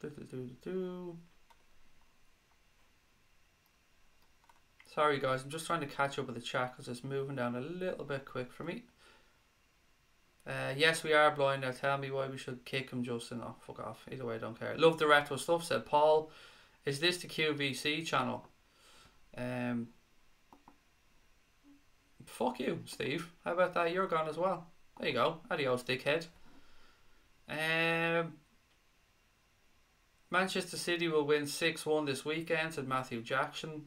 A: Sorry guys, I'm just trying to catch up with the chat because it's moving down a little bit quick for me. Yes, we are blind. Now tell me why we should kick him, Justin. Oh, fuck off. Either way, I don't care. Love the retro stuff, said Paul. Is this the QVC channel? Fuck you, Steve. How about that? You're gone as well. There you go. Adios, dickhead. Manchester City will win 6-1 this weekend, said Matthew Jackson.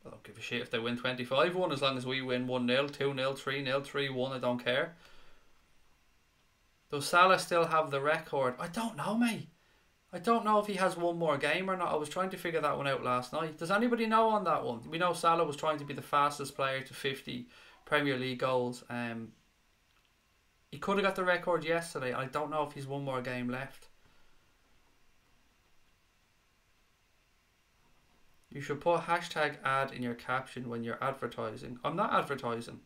A: I don't give a shit if they win 25-1 as long as we win 1-0, 2-0, 3-0, 3-1. I don't care. Does Salah still have the record? I don't know, mate. I don't know if he has one more game or not. I was trying to figure that one out last night. Does anybody know on that one? We know Salah was trying to be the fastest player to 50 Premier League goals. He could have got the record yesterday. I don't know if he's one more game left. You should put hashtag ad in your caption when you're advertising. I'm not advertising.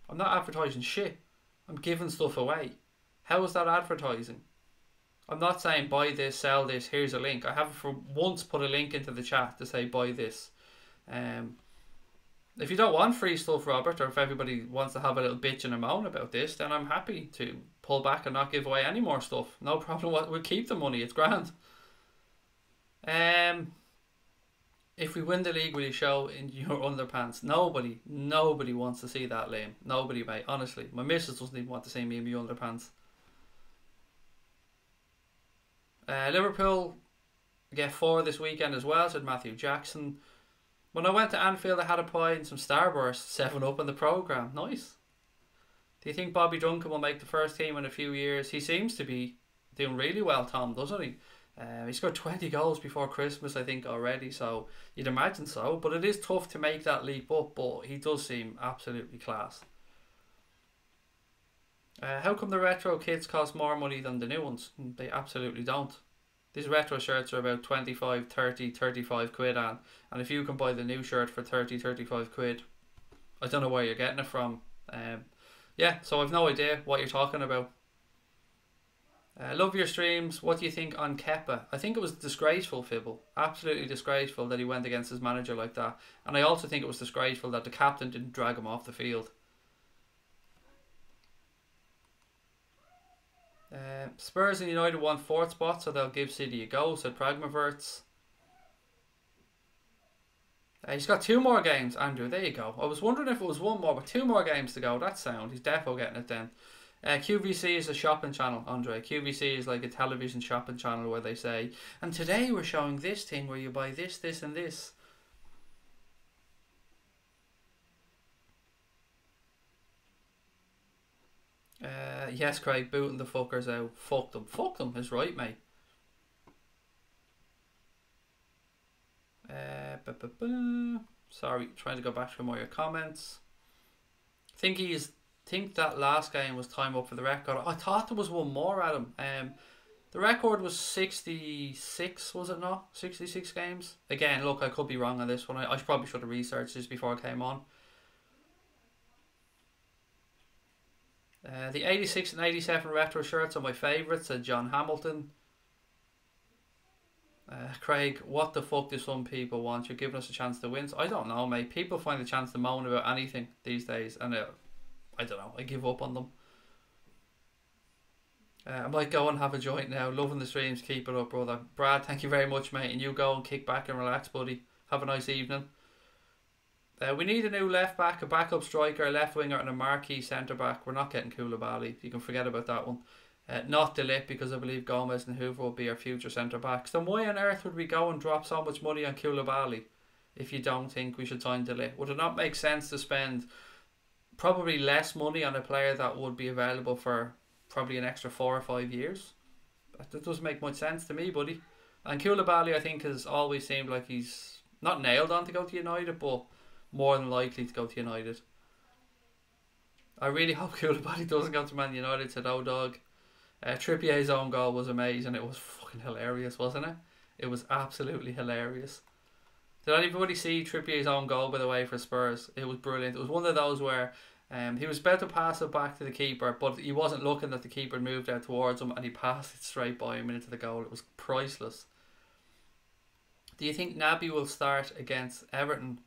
A: I'm not advertising shit. I'm giving stuff away. How is that advertising? I'm not saying buy this, sell this, here's a link. I haven't for once put a link into the chat to say buy this. If you don't want free stuff, Robert, or if everybody wants to have a little bitch and a moan about this, then I'm happy to pull back and not give away any more stuff. No problem. We'll keep the money. It's grand. If we win the league, will you show in your underpants? Nobody wants to see that, Liam. Nobody, mate. Honestly, my missus doesn't even want to see me in my underpants. Liverpool get 4 this weekend as well, said Matthew Jackson. When I went to Anfield, I had a pie and some Starburst, 7-Up in the programme. Nice. Do you think Bobby Duncan will make the first team in a few years? He seems to be doing really well, Tom, doesn't he? He scored 20 goals before Christmas, I think, already, so you'd imagine so. But it is tough to make that leap up, but he does seem absolutely class. How come the retro kits cost more money than the new ones? They absolutely don't. These retro shirts are about 25, 30, 35 quid, and if you can buy the new shirt for 30, 35 quid, I don't know where you're getting it from. Yeah, so I've no idea what you're talking about. Love your streams. What do you think on Kepa? I think it was disgraceful, Fibble. Absolutely disgraceful that he went against his manager like that. And I also think it was disgraceful that the captain didn't drag him off the field. Spurs and United want 4th spot, so they'll give City a go, said Pragmaverts. He's got 2 more games, Andrew. There you go. I was wondering if it was 1 more, but 2 more games to go. That's sound. He's defo getting it then. QVC is a shopping channel, Andre. QVC is like a television shopping channel where they say, and today we're showing this thing where you buy this, this and this. Yes, Craig, booting the fuckers out. Fuck them is right, mate. Sorry, trying to go back through more of your comments. Think that last game was time up for the record. I thought there was one more, Adam. The record was 66, was it not? 66 games? Again, look, I could be wrong on this one. I probably should have researched this before I came on. The 86 and 87 retro shirts are my favourites, said John Hamilton. Craig, what the fuck do some people want? You're giving us a chance to win. I don't know, mate. People find a chance to moan about anything these days, and I don't know. I give up on them. I might go and have a joint now. Loving the streams. Keep it up, brother. Brad, thank you very much, mate. And you go and kick back and relax, buddy. Have a nice evening. We need a new left back, a backup striker, a left winger, and a marquee centre back. We're not getting Koulibaly. You can forget about that one. Not De Ligt, because I believe Gomez and Hoover will be our future centre backs. Then why on earth would we go and drop so much money on Koulibaly if you don't think we should sign De Ligt? Would it not make sense to spend probably less money on a player that would be available for probably an extra 4 or 5 years? That doesn't make much sense to me, buddy. And Koulibaly, I think, has always seemed like he's not nailed on to go to United, but more than likely to go to United. I really hope Koulibaly doesn't go to Man United, said O-Dog. Trippier's own goal was amazing. It was fucking hilarious, wasn't it? It was absolutely hilarious. Did anybody see Trippier's own goal, by the way, for Spurs? It was brilliant. It was one of those where he was about to pass it back to the keeper, but he wasn't looking that the keeper moved out towards him, and he passed it straight by him into the goal. It was priceless. Do you think Naby will start against Everton?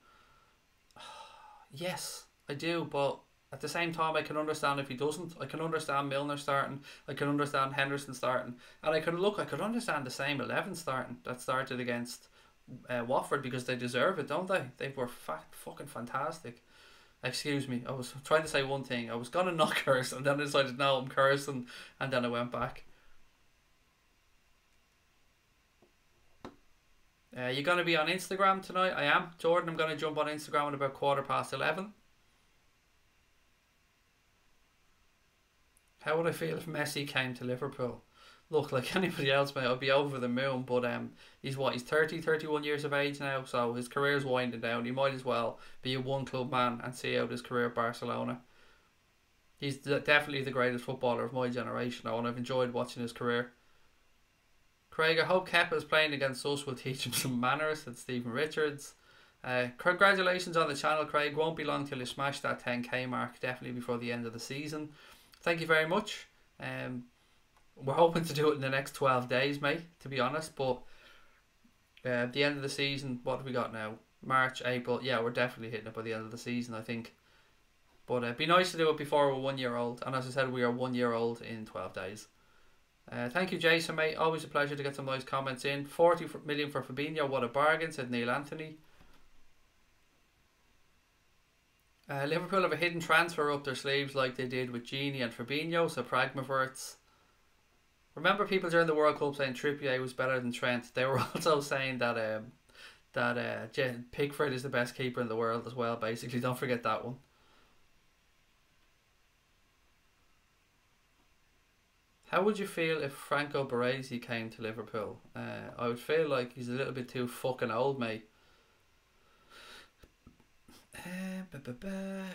A: Yes, I do, but at the same time I can understand if he doesn't. I can understand Milner starting, I can understand Henderson starting, and I could understand the same 11 starting that started against Watford, because they deserve it, don't they? They were fucking fantastic. Excuse me, I was trying to say one thing. I was gonna not curse, and then I decided no, I'm cursing, and then I went back. You're going to be on Instagram tonight? I am. Jordan, I'm going to jump on Instagram at about 11:15. How would I feel if Messi came to Liverpool? Look, like anybody else, mate, I'd be over the moon, but he's 30, 31 years of age now, so his career's winding down. He might as well be a one-club man and see out his career at Barcelona. He's definitely the greatest footballer of my generation now, and I've enjoyed watching his career. Craig, I hope Kepa's playing against us will teach him some manners, said Stephen Richards. Congratulations on the channel, Craig. Won't be long till you smash that 10k mark, definitely before the end of the season. Thank you very much. We're hoping to do it in the next 12 days, mate, to be honest, but at the end of the season, what have we got now? March, April, yeah, we're definitely hitting it by the end of the season, I think. But it'd be nice to do it before we're 1 year old, and as I said, we are 1 year old in 12 days. Thank you, Jason, mate. Always a pleasure to get some nice comments in. 40 million for Fabinho, what a bargain, said Neil Anthony. Liverpool have a hidden transfer up their sleeves like they did with Gini and Fabinho, so Pragmaverts. Remember people during the World Cup saying Trippier was better than Trent. They were also saying that Pickford is the best keeper in the world as well, basically. Don't forget that one. How would you feel if Franco Baresi came to Liverpool? I would feel like he's a little bit too fucking old, mate.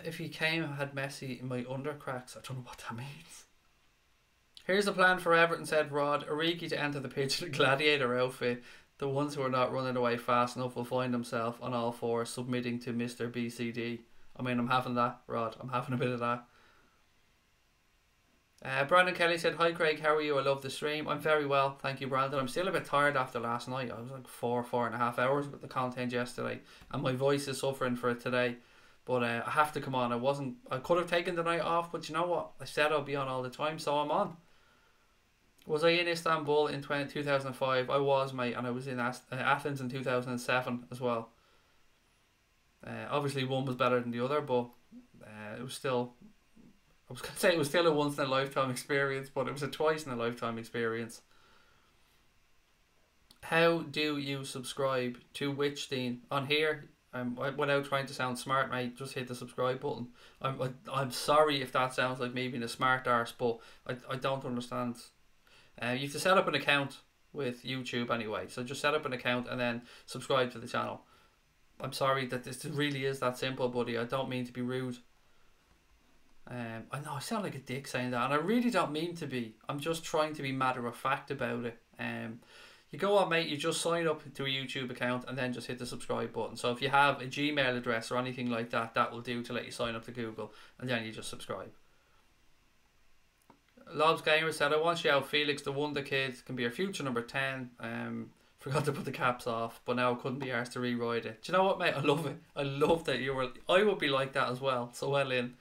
A: If he came and had Messi in my undercracks, I don't know what that means. Here's a plan for Everton, said Rod. Origi to enter the pitch in a gladiator outfit. The ones who are not running away fast enough will find themselves on all fours submitting to Mr. BCD. I mean, I'm having that, Rod. I'm having a bit of that. Brandon Kelly said, hi Craig, how are you? I love the stream. I'm very well, thank you, Brandon. I'm still a bit tired after last night. I was like 4.5 hours with the content yesterday, and my voice is suffering for it today. But I have to come on. I could have taken the night off, but you know what? I said I'll be on all the time, so I'm on. Was I in Istanbul in 2005? I was, mate, and I was in Athens in 2007 as well. Obviously one was better than the other, but it was still... I was going to say it was still a once in a lifetime experience, but it was a twice in a lifetime experience. How do you subscribe to Wichstein? On here, without trying to sound smart, mate, just hit the subscribe button. I'm sorry if that sounds like me being a smart arse, but I don't understand. You have to set up an account with YouTube anyway, so just set up an account and then subscribe to the channel. I'm sorry that this really is that simple, buddy. I don't mean to be rude. I know I sound like a dick saying that, and I really don't mean to be. I'm just trying to be matter of fact about it. You go on, mate, you just sign up to a YouTube account and then just hit the subscribe button. So if you have a Gmail address or anything like that, that will do to let you sign up to Google, and then you just subscribe. Lobs Gamer said, I want to shout Felix the Wonder Kid can be our future number 10. Forgot to put the caps off, but now I couldn't be arsed to rewrite it. Do you know what, mate? I love it. I love that you were... I would be like that as well. So well in.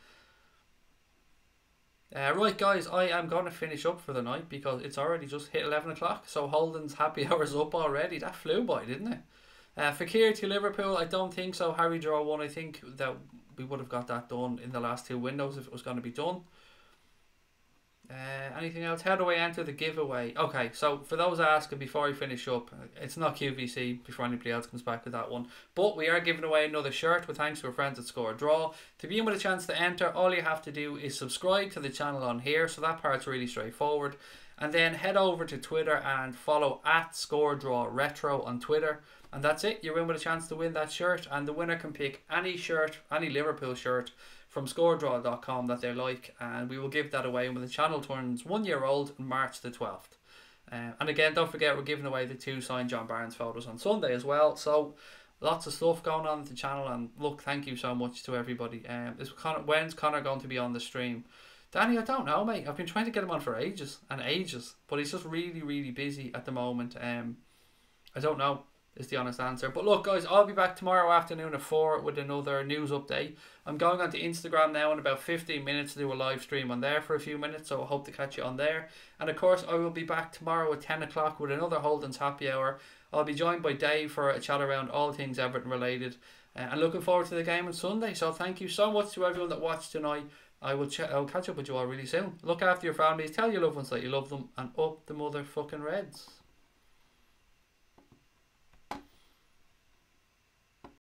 A: Right, guys, I am going to finish up for the night because it's already just hit 11 o'clock. So Holden's happy hour's up already. That flew by, didn't it? Fakir to Liverpool, I don't think so. Harry draw 1, I think that we would have got that done in the last 2 windows if it was going to be done. Anything else? How do I enter the giveaway? Okay, so for those asking before I finish up, it's not QVC before anybody else comes back with that one, but we are giving away another shirt with thanks to our friends at Score Draw. To be in with a chance to enter, all you have to do is subscribe to the channel on here, so that part's really straightforward, and then head over to Twitter and follow at Score Draw Retro on Twitter, and that's it. You're in with a chance to win that shirt, and the winner can pick any shirt, any Liverpool shirt from scoredraw.com that they like, and we will give that away when the channel turns 1 year old on March the 12th. And again, don't forget we're giving away the 2 signed John Barnes photos on Sunday as well. So lots of stuff going on the channel, and look, thank you so much to everybody. When's Connor going to be on the stream? Danny, I don't know, mate. I've been trying to get him on for ages and ages, but he's just really, really busy at the moment. I don't know is the honest answer. But look, guys, I'll be back tomorrow afternoon at 4 with another news update. I'm going on to Instagram now in about 15 minutes to do a live stream on there for a few minutes, so I hope to catch you on there. And of course, I will be back tomorrow at 10 o'clock with another Holden's Happy Hour. I'll be joined by Dave for a chat around all things Everton related, and looking forward to the game on Sunday. So thank you so much to everyone that watched tonight. I'll catch up with you all really soon. Look after your families, tell your loved ones that you love them, and up the motherfucking Reds.